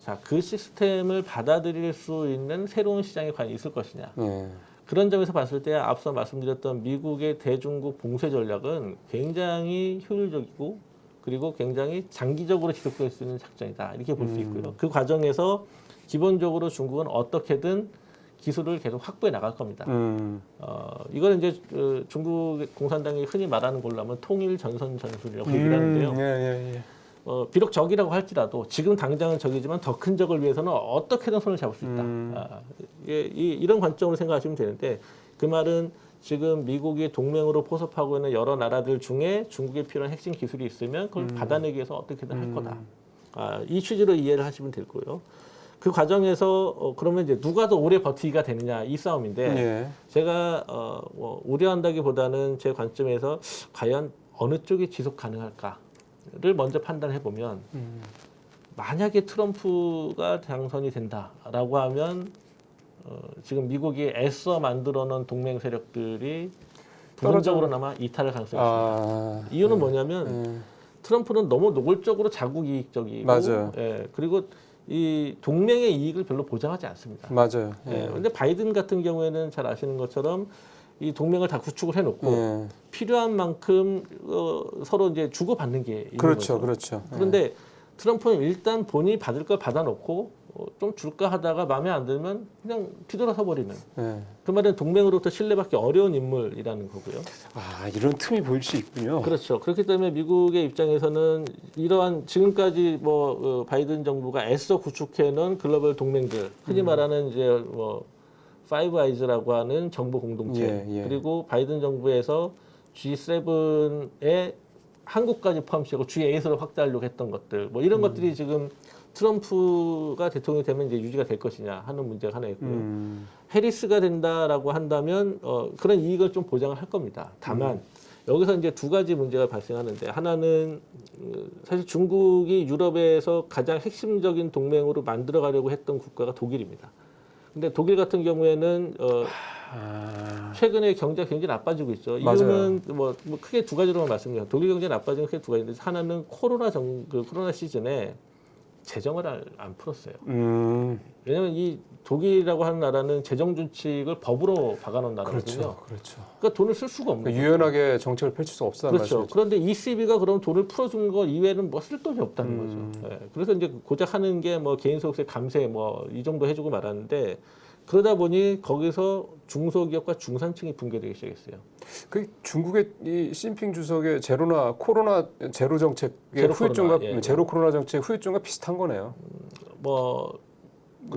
B: 자, 그 시스템을 받아들일 수 있는 새로운 시장이 과연 있을 것이냐.
A: 예.
B: 그런 점에서 봤을 때 앞서 말씀드렸던 미국의 대중국 봉쇄 전략은 굉장히 효율적이고 그리고 굉장히 장기적으로 지속될 수 있는 작전이다. 이렇게 볼 수 있고요. 그 과정에서 기본적으로 중국은 어떻게든 기술을 계속 확보해 나갈 겁니다. 이거는 이제 중국 공산당이 흔히 말하는 걸로 하면 통일 전선 전술이라고 얘기를 하는데요.
A: 예.
B: 비록 적이라고 할지라도 지금 당장은 적이지만 더 큰 적을 위해서는 어떻게든 손을 잡을 수 있다. 이런 관점으로 생각하시면 되는데 그 말은 지금 미국이 동맹으로 포섭하고 있는 여러 나라들 중에 중국에 필요한 핵심 기술이 있으면 그걸 받아내기 위해서 어떻게든 할 거다. 이 취지로 이해를 하시면 될 거고요. 그 과정에서 그러면 이제 누가 더 오래 버티기가 되느냐 이 싸움인데
A: 예.
B: 제가 뭐 우려한다기보다는 제 관점에서 과연 어느 쪽이 지속 가능할까를 먼저 판단해 보면 만약에 트럼프가 당선이 된다라고 하면 지금 미국이 애써 만들어놓은 동맹 세력들이 부분적으로나마 이탈할 가능성이 있습니다. 이유는 뭐냐면 트럼프는 너무 노골적으로 자국 이익적이고
A: 맞아요.
B: 그리고 이 동맹의 이익을 별로 보장하지 않습니다.
A: 맞아요.
B: 그런데 바이든 같은 경우에는 잘 아시는 것처럼 이 동맹을 다 구축을 해놓고 필요한 만큼 서로 이제 주고받는 게 있는
A: 그렇죠,
B: 거죠.
A: 그렇죠.
B: 그런데 트럼프는 일단 본인이 받을 걸 받아놓고 좀 줄까 하다가 마음에 안 들면 그냥 뒤돌아서 버리는. 그 말은 동맹으로부터 신뢰받기 어려운 인물이라는 거고요.
A: 이런 틈이 보일 수 있군요.
B: 그렇죠. 그렇기 때문에 미국의 입장에서는 이러한 지금까지 바이든 정부가 애써 구축해놓은 글로벌 동맹들, 흔히 말하는 이제 뭐 파이브 아이즈라고 하는 정보 공동체, 그리고 바이든 정부에서 G7에 한국까지 포함시키고 G8으로 확대하려고 했던 것들, 뭐 이런 것들이 지금 트럼프가 대통령이 되면 이제 유지가 될 것이냐 하는 문제가 하나 있고요. 해리스가 된다라고 한다면 그런 이익을 좀 보장을 할 겁니다. 다만 여기서 이제 두 가지 문제가 발생하는데 하나는 사실 중국이 유럽에서 가장 핵심적인 동맹으로 만들어가려고 했던 국가가 독일입니다. 근데 독일 같은 경우에는 최근에 경제가 굉장히 나빠지고 있죠. 이유는 뭐 크게 두 가지로만 말씀드려요. 독일 경제 나빠진 게 크게 두 가지인데 하나는 코로나 시즌에 재정을 안 풀었어요. 왜냐하면 이 독일이라고 하는 나라는 재정 준칙을 법으로 박아놓은 나라거든요.
A: 그렇죠.
B: 그러니까 돈을 쓸 수가 없는 거예요.
A: 유연하게 정책을 펼칠 수 없다는
B: 그렇죠.
A: 말씀이죠.
B: 그런데 ECB가 그럼 돈을 풀어준 거 이외에는 뭐 쓸 돈이 없다는 거죠. 그래서 이제 고작 하는 게 뭐 개인소득세 감세 뭐 이 정도 해주고 말았는데 그러다 보니 거기서 중소기업과 중산층이 붕괴되기 시작했어요.
A: 그 중국의 이 시진핑 주석의 코로나 제로 정책의 후유증과 제로 코로나 정책 후유증과 비슷한 거네요.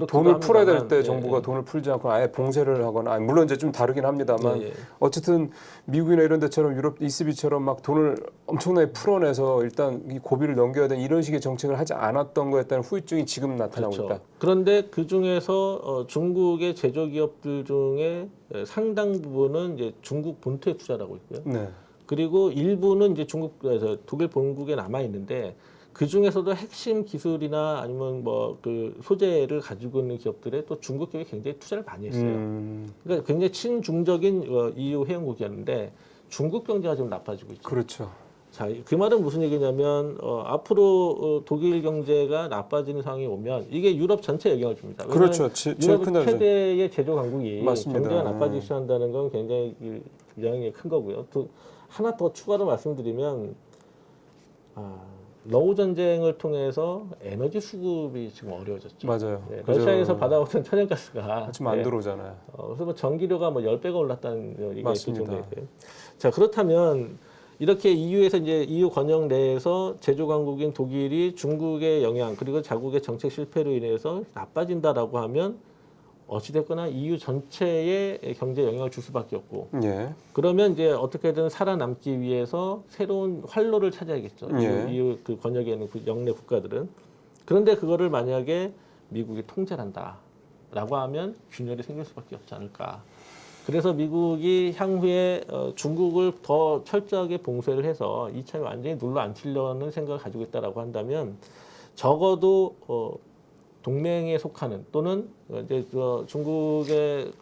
A: 돈을 풀어야 될 때 정부가 돈을 풀지 않고 아예 봉쇄를 하거나 물론 이제 좀 다르긴 합니다만 어쨌든 미국이나 이런 데처럼 유럽 ECB처럼 막 돈을 엄청나게 풀어내서 일단 이 고비를 넘겨야 되는 이런 식의 정책을 하지 않았던 거에 따른 후유증이 지금 나타나고 있다.
B: 그런데 그 중에서 중국의 제조기업들 중에 상당 부분은 이제 중국 본토에 투자를 하고 있고요. 그리고 일부는 이제 중국에서 독일 본국에 남아 있는데 그 중에서도 핵심 기술이나 아니면 뭐 그 소재를 가지고 있는 기업들에 또 중국 기업이 굉장히 투자를 많이 했어요. 그러니까 굉장히 친중적인 EU 회원국이었는데 중국 경제가 좀 나빠지고 있죠.
A: 그렇죠.
B: 자, 그 말은 무슨 얘기냐면 앞으로 독일 경제가 나빠지는 상황이 오면 이게 유럽 전체에 영향을 줍니다.
A: 그렇죠. 제일
B: 유럽
A: 큰 나라죠.
B: 최대의 제조 강국이
A: 맞습니다.
B: 경제가 나빠지기 시작한다는 건 굉장히 영향이 큰 거고요. 또 하나 더 추가로 말씀드리면 러우 전쟁을 통해서 에너지 수급이 지금 어려워졌죠.
A: 맞아요.
B: 예,
A: 그죠.
B: 러시아에서 받아오던 천연가스가
A: 지금 안 들어오잖아요.
B: 그래서 뭐 전기료가 뭐 10배가 올랐다는 얘기가 있을
A: 맞습니다.
B: 정도예요. 자, 그렇다면 이렇게 EU에서 이제 EU 권역 내에서 제조 강국인 독일이 중국의 영향 그리고 자국의 정책 실패로 인해서 나빠진다라고 하면 어찌됐거나 EU 전체에 경제 영향을 줄 수밖에 없고
A: 예.
B: 그러면 이제 어떻게든 살아남기 위해서 새로운 활로를 찾아야겠죠.
A: 예.
B: EU 그 권역에 있는 그 영내 국가들은. 그런데 그거를 만약에 미국이 통제를 한다라고 하면 균열이 생길 수밖에 없지 않을까. 그래서 미국이 향후에 중국을 더 철저하게 봉쇄를 해서 이참에 완전히 눌러 앉히려는 생각을 가지고 있다라고 한다면 적어도 동맹에 속하는 또는 이제 중국의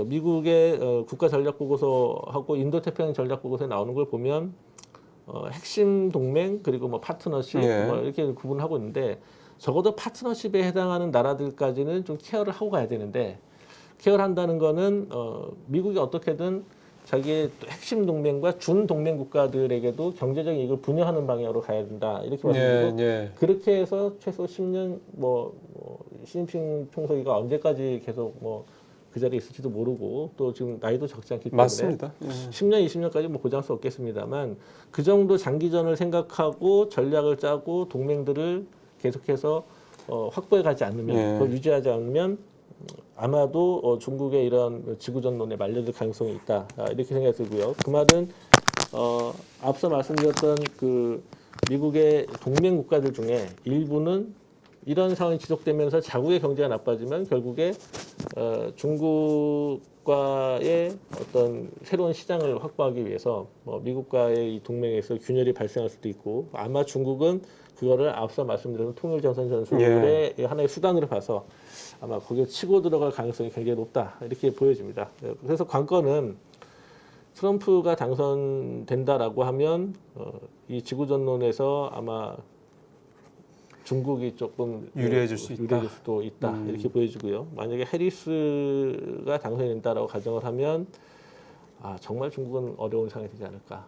B: 미국의 국가 전략 보고서하고 인도 태평양 전략 보고서에 나오는 걸 보면 핵심 동맹 그리고 뭐 파트너십
A: 예.
B: 뭐 이렇게 구분하고 있는데 적어도 파트너십에 해당하는 나라들까지는 좀 케어를 하고 가야 되는데 케어를 한다는 거는 미국이 어떻게든 자기의 핵심 동맹과 준 동맹 국가들에게도 경제적인 이익을 분여하는 방향으로 가야 된다 이렇게 말씀드리고
A: 예.
B: 그렇게 해서 최소 10년 시진핑 총서기가 언제까지 계속 그 자리에 있을지도 모르고 또 지금 나이도 적지 않기 때문에
A: 맞습니다. 예.
B: 10년, 20년까지 뭐 보장할 수 없겠습니다만 그 정도 장기전을 생각하고 전략을 짜고 동맹들을 계속해서 확보해 가지 않으면
A: 예.
B: 그걸 유지하지 않으면 아마도 중국의 이런 지구전론에 말려들 가능성이 있다 이렇게 생각이 들고요. 그 말은 앞서 말씀드렸던 그 미국의 동맹 국가들 중에 일부는 이런 상황이 지속되면서 자국의 경제가 나빠지면 결국에 중국과의 어떤 새로운 시장을 확보하기 위해서 미국과의 이 동맹에서 균열이 발생할 수도 있고 아마 중국은 그거를 앞서 말씀드린 통일전선 전술의 하나의 수단으로 봐서 아마 거기에 치고 들어갈 가능성이 굉장히 높다 이렇게 보여집니다. 그래서 관건은 트럼프가 당선된다라고 하면 이 지구전론에서 아마 중국이 조금
A: 유리해질 수
B: 유리해질 수도 있다 이렇게 보여지고요. 만약에 해리스가 당선이 된다라고 가정을 하면 정말 중국은 어려운 상황이 되지 않을까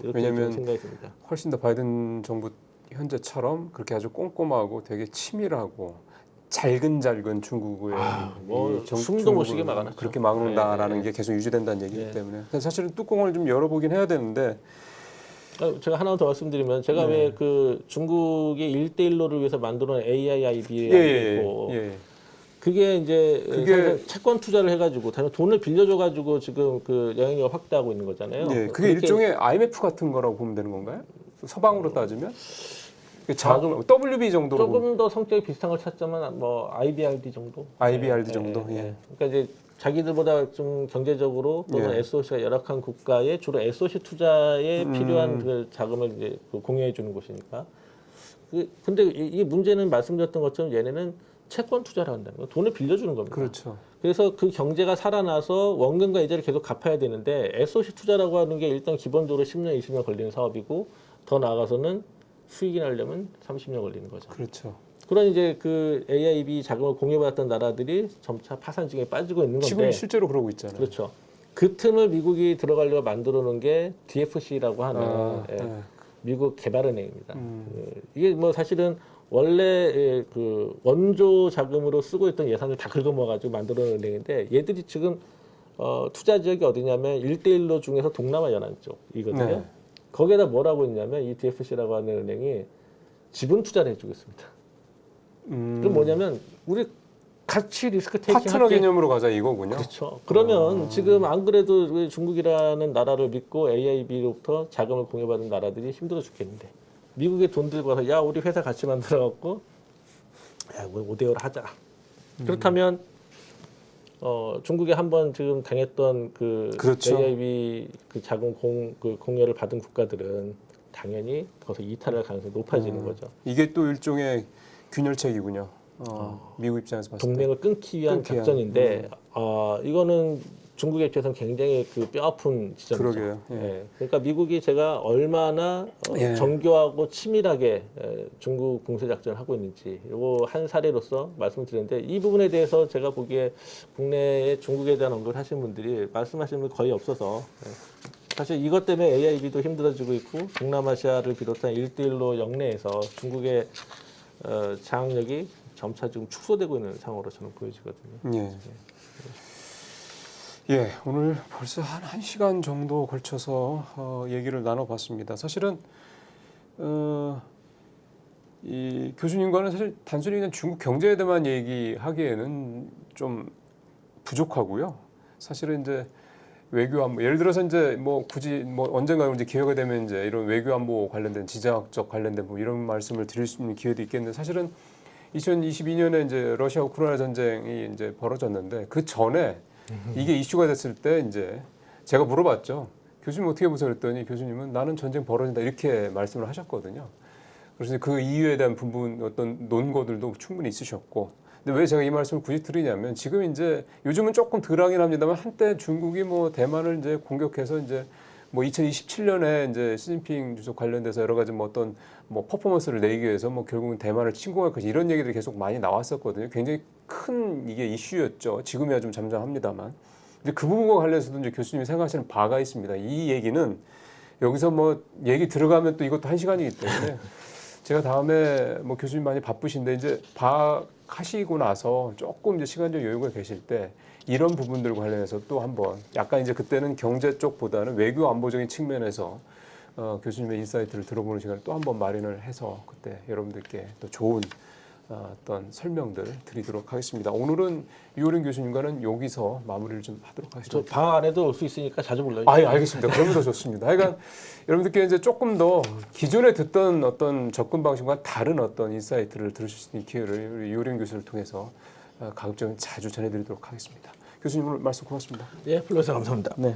B: 이렇게
A: 왜냐하면
B: 생각이 듭니다.
A: 훨씬 더 바이든 정부 현재처럼 그렇게 아주 꼼꼼하고 되게 치밀하고 잘근잘근 중국의
B: 숨도 못 쉬게 막아놨죠.
A: 그렇게 막는다라는
B: 네.
A: 게 계속 유지된다는 얘기이기
B: 네.
A: 때문에 사실은 뚜껑을 좀 열어보긴 해야 되는데
B: 제가 하나 더 말씀드리면 제가 왜 그 중국의 1대1로를 위해서 만들어낸 AIIB라고 있고 그게 이제 채권 투자를 해가지고 다른 돈을 빌려줘가지고 지금 그 영향력을 확대하고 있는 거잖아요.
A: 예, 그게 일종의 IMF 같은 거라고 보면 되는 건가요? 서방으로 따지면 자금 WB 정도로
B: 조금 더 성격이 비슷한 걸 찾자면 뭐 IBRD 정도.
A: IBRD 정도. 예.
B: 그러니까 이제 자기들보다 좀 경제적으로 또는 SOC가 열악한 국가에 주로 SOC 투자에 필요한 그 자금을 이제 공유해 주는 곳이니까. 근데 이 문제는 말씀드렸던 것처럼 얘네는 채권 투자를 한다는 거, 돈을 빌려주는 겁니다.
A: 그렇죠.
B: 그래서 그 경제가 살아나서 원금과 이자를 계속 갚아야 되는데 SOC 투자라고 하는 게 일단 기본적으로 10년, 20년 걸리는 사업이고 더 나아가서는 수익이 나려면 30년 걸리는 거죠.
A: 그렇죠.
B: 그런 이제 그 AIB 자금을 공유받았던 나라들이 점차 파산증에 빠지고 있는 건데
A: 지금 실제로 그러고 있잖아요.
B: 그렇죠. 그 틈을 미국이 들어가려고 만들어 놓은 게 DFC라고 하는 미국 개발은행입니다. 이게 뭐 사실은 원래 그 원조 자금으로 쓰고 있던 예산을 다 긁어모아가지고 만들어 놓은 은행인데 얘들이 지금 투자 지역이 어디냐면 1대1로 중에서 동남아 연안 쪽이거든요.
A: 네.
B: 거기에다 뭐라고 있냐면 이 DFC라고 하는 은행이 지분 투자를 해주고 있습니다. 그럼 뭐냐면 우리 같이 리스크 테이킹
A: 파트너
B: 할게.
A: 개념으로 가자 이거군요.
B: 그렇죠. 그러면 지금 안 그래도 중국이라는 나라를 믿고 AIB로부터 자금을 공유받은 나라들이 힘들어 죽겠는데 미국에 돈 들고 와서 야 우리 회사 같이 만들어갖고 야 우리 5대5로 하자. 그렇다면 중국에 한번 지금 당했던 그
A: 그렇죠.
B: AIB 그 자금 공여를 받은 국가들은 당연히 거기서 이탈할 가능성이 높아지는 거죠.
A: 이게 또 일종의 균열책이군요. 미국 입장에서 봤을 때.
B: 동맹을 끊기 위한 작전인데 이거는 중국의 입장에서는 굉장히 그 뼈아픈 지점이죠.
A: 그러게요. 예.
B: 예. 그러니까 미국이 제가 얼마나
A: 예.
B: 정교하고 치밀하게 중국 공세 작전을 하고 있는지 이거 한 사례로서 말씀드렸는데 이 부분에 대해서 제가 보기에 국내에 중국에 대한 언급을 하시는 분들이 말씀하시는 분이 거의 없어서 사실 이것 때문에 AIB도 힘들어지고 있고 동남아시아를 비롯한 1대1로 영내에서 중국의 장악력이 점차 지금 축소되고 있는 상황으로 저는 보여지거든요.
A: 예. 예, 오늘 벌써 한 1시간 정도 걸쳐서 얘기를 나눠봤습니다. 사실은 이 교수님과는 사실 단순히 그냥 중국 경제에 대해만 얘기하기에는 좀 부족하고요. 사실은 이제 외교 안보, 예를 들어서 이제 뭐 굳이 뭐 언젠가 이제 기회가 되면 이제 이런 외교 안보 관련된 지정학적 관련된 뭐 이런 말씀을 드릴 수 있는 기회도 있겠는데 사실은 2022년에 이제 러시아 우크라이나 전쟁이 이제 벌어졌는데 그 전에 이게 이슈가 됐을 때 이제 제가 물어봤죠. 교수님 어떻게 보세요? 그랬더니 교수님은 나는 전쟁 벌어진다 이렇게 말씀을 하셨거든요. 그래서 그 이유에 대한 부분 어떤 논거들도 충분히 있으셨고. 근데 왜 제가 이 말씀을 굳이 드리냐면 지금 이제 요즘은 조금 덜하긴 합니다만 한때 중국이 뭐 대만을 이제 공격해서 이제 뭐 2027년에 이제 시진핑 주석 관련돼서 여러 가지 뭐 어떤 뭐 퍼포먼스를 내기 위해서 뭐 결국은 대만을 침공할 것이 이런 얘기들이 계속 많이 나왔었거든요. 굉장히 큰 이게 이슈였죠. 지금이야 좀 잠잠합니다만. 근데 그 부분과 관련해서도 이제 교수님이 생각하시는 바가 있습니다. 이 얘기는 여기서 뭐 얘기 들어가면 또 이것도 1시간이기 때문에 제가 다음에 뭐 교수님 많이 바쁘신데 이제 하시고 나서 조금 이제 시간적 여유가 계실 때 이런 부분들 관련해서 또 한번 약간 이제 그때는 경제 쪽보다는 외교 안보적인 측면에서 교수님의 인사이트를 들어보는 시간을 또 한번 마련을 해서 그때 여러분들께 또 좋은 어떤 설명들 드리도록 하겠습니다. 오늘은 유호린 교수님과는 여기서 마무리를 좀 하도록
B: 저
A: 하겠습니다.
B: 방 안에도 올 수 있으니까 자주 불러요.
A: 아, 예, 알겠습니다. 그러면 더 좋습니다. 하여간 여러분들께 이제 조금 더 기존에 듣던 어떤 접근 방식과 다른 어떤 인사이트를 들으실 수 있는 기회를 우리 유호린 교수를 통해서 가급적 자주 전해드리도록 하겠습니다. 교수님 오늘 말씀 고맙습니다.
B: 예, 불러주셔서 감사합니다.
A: 네.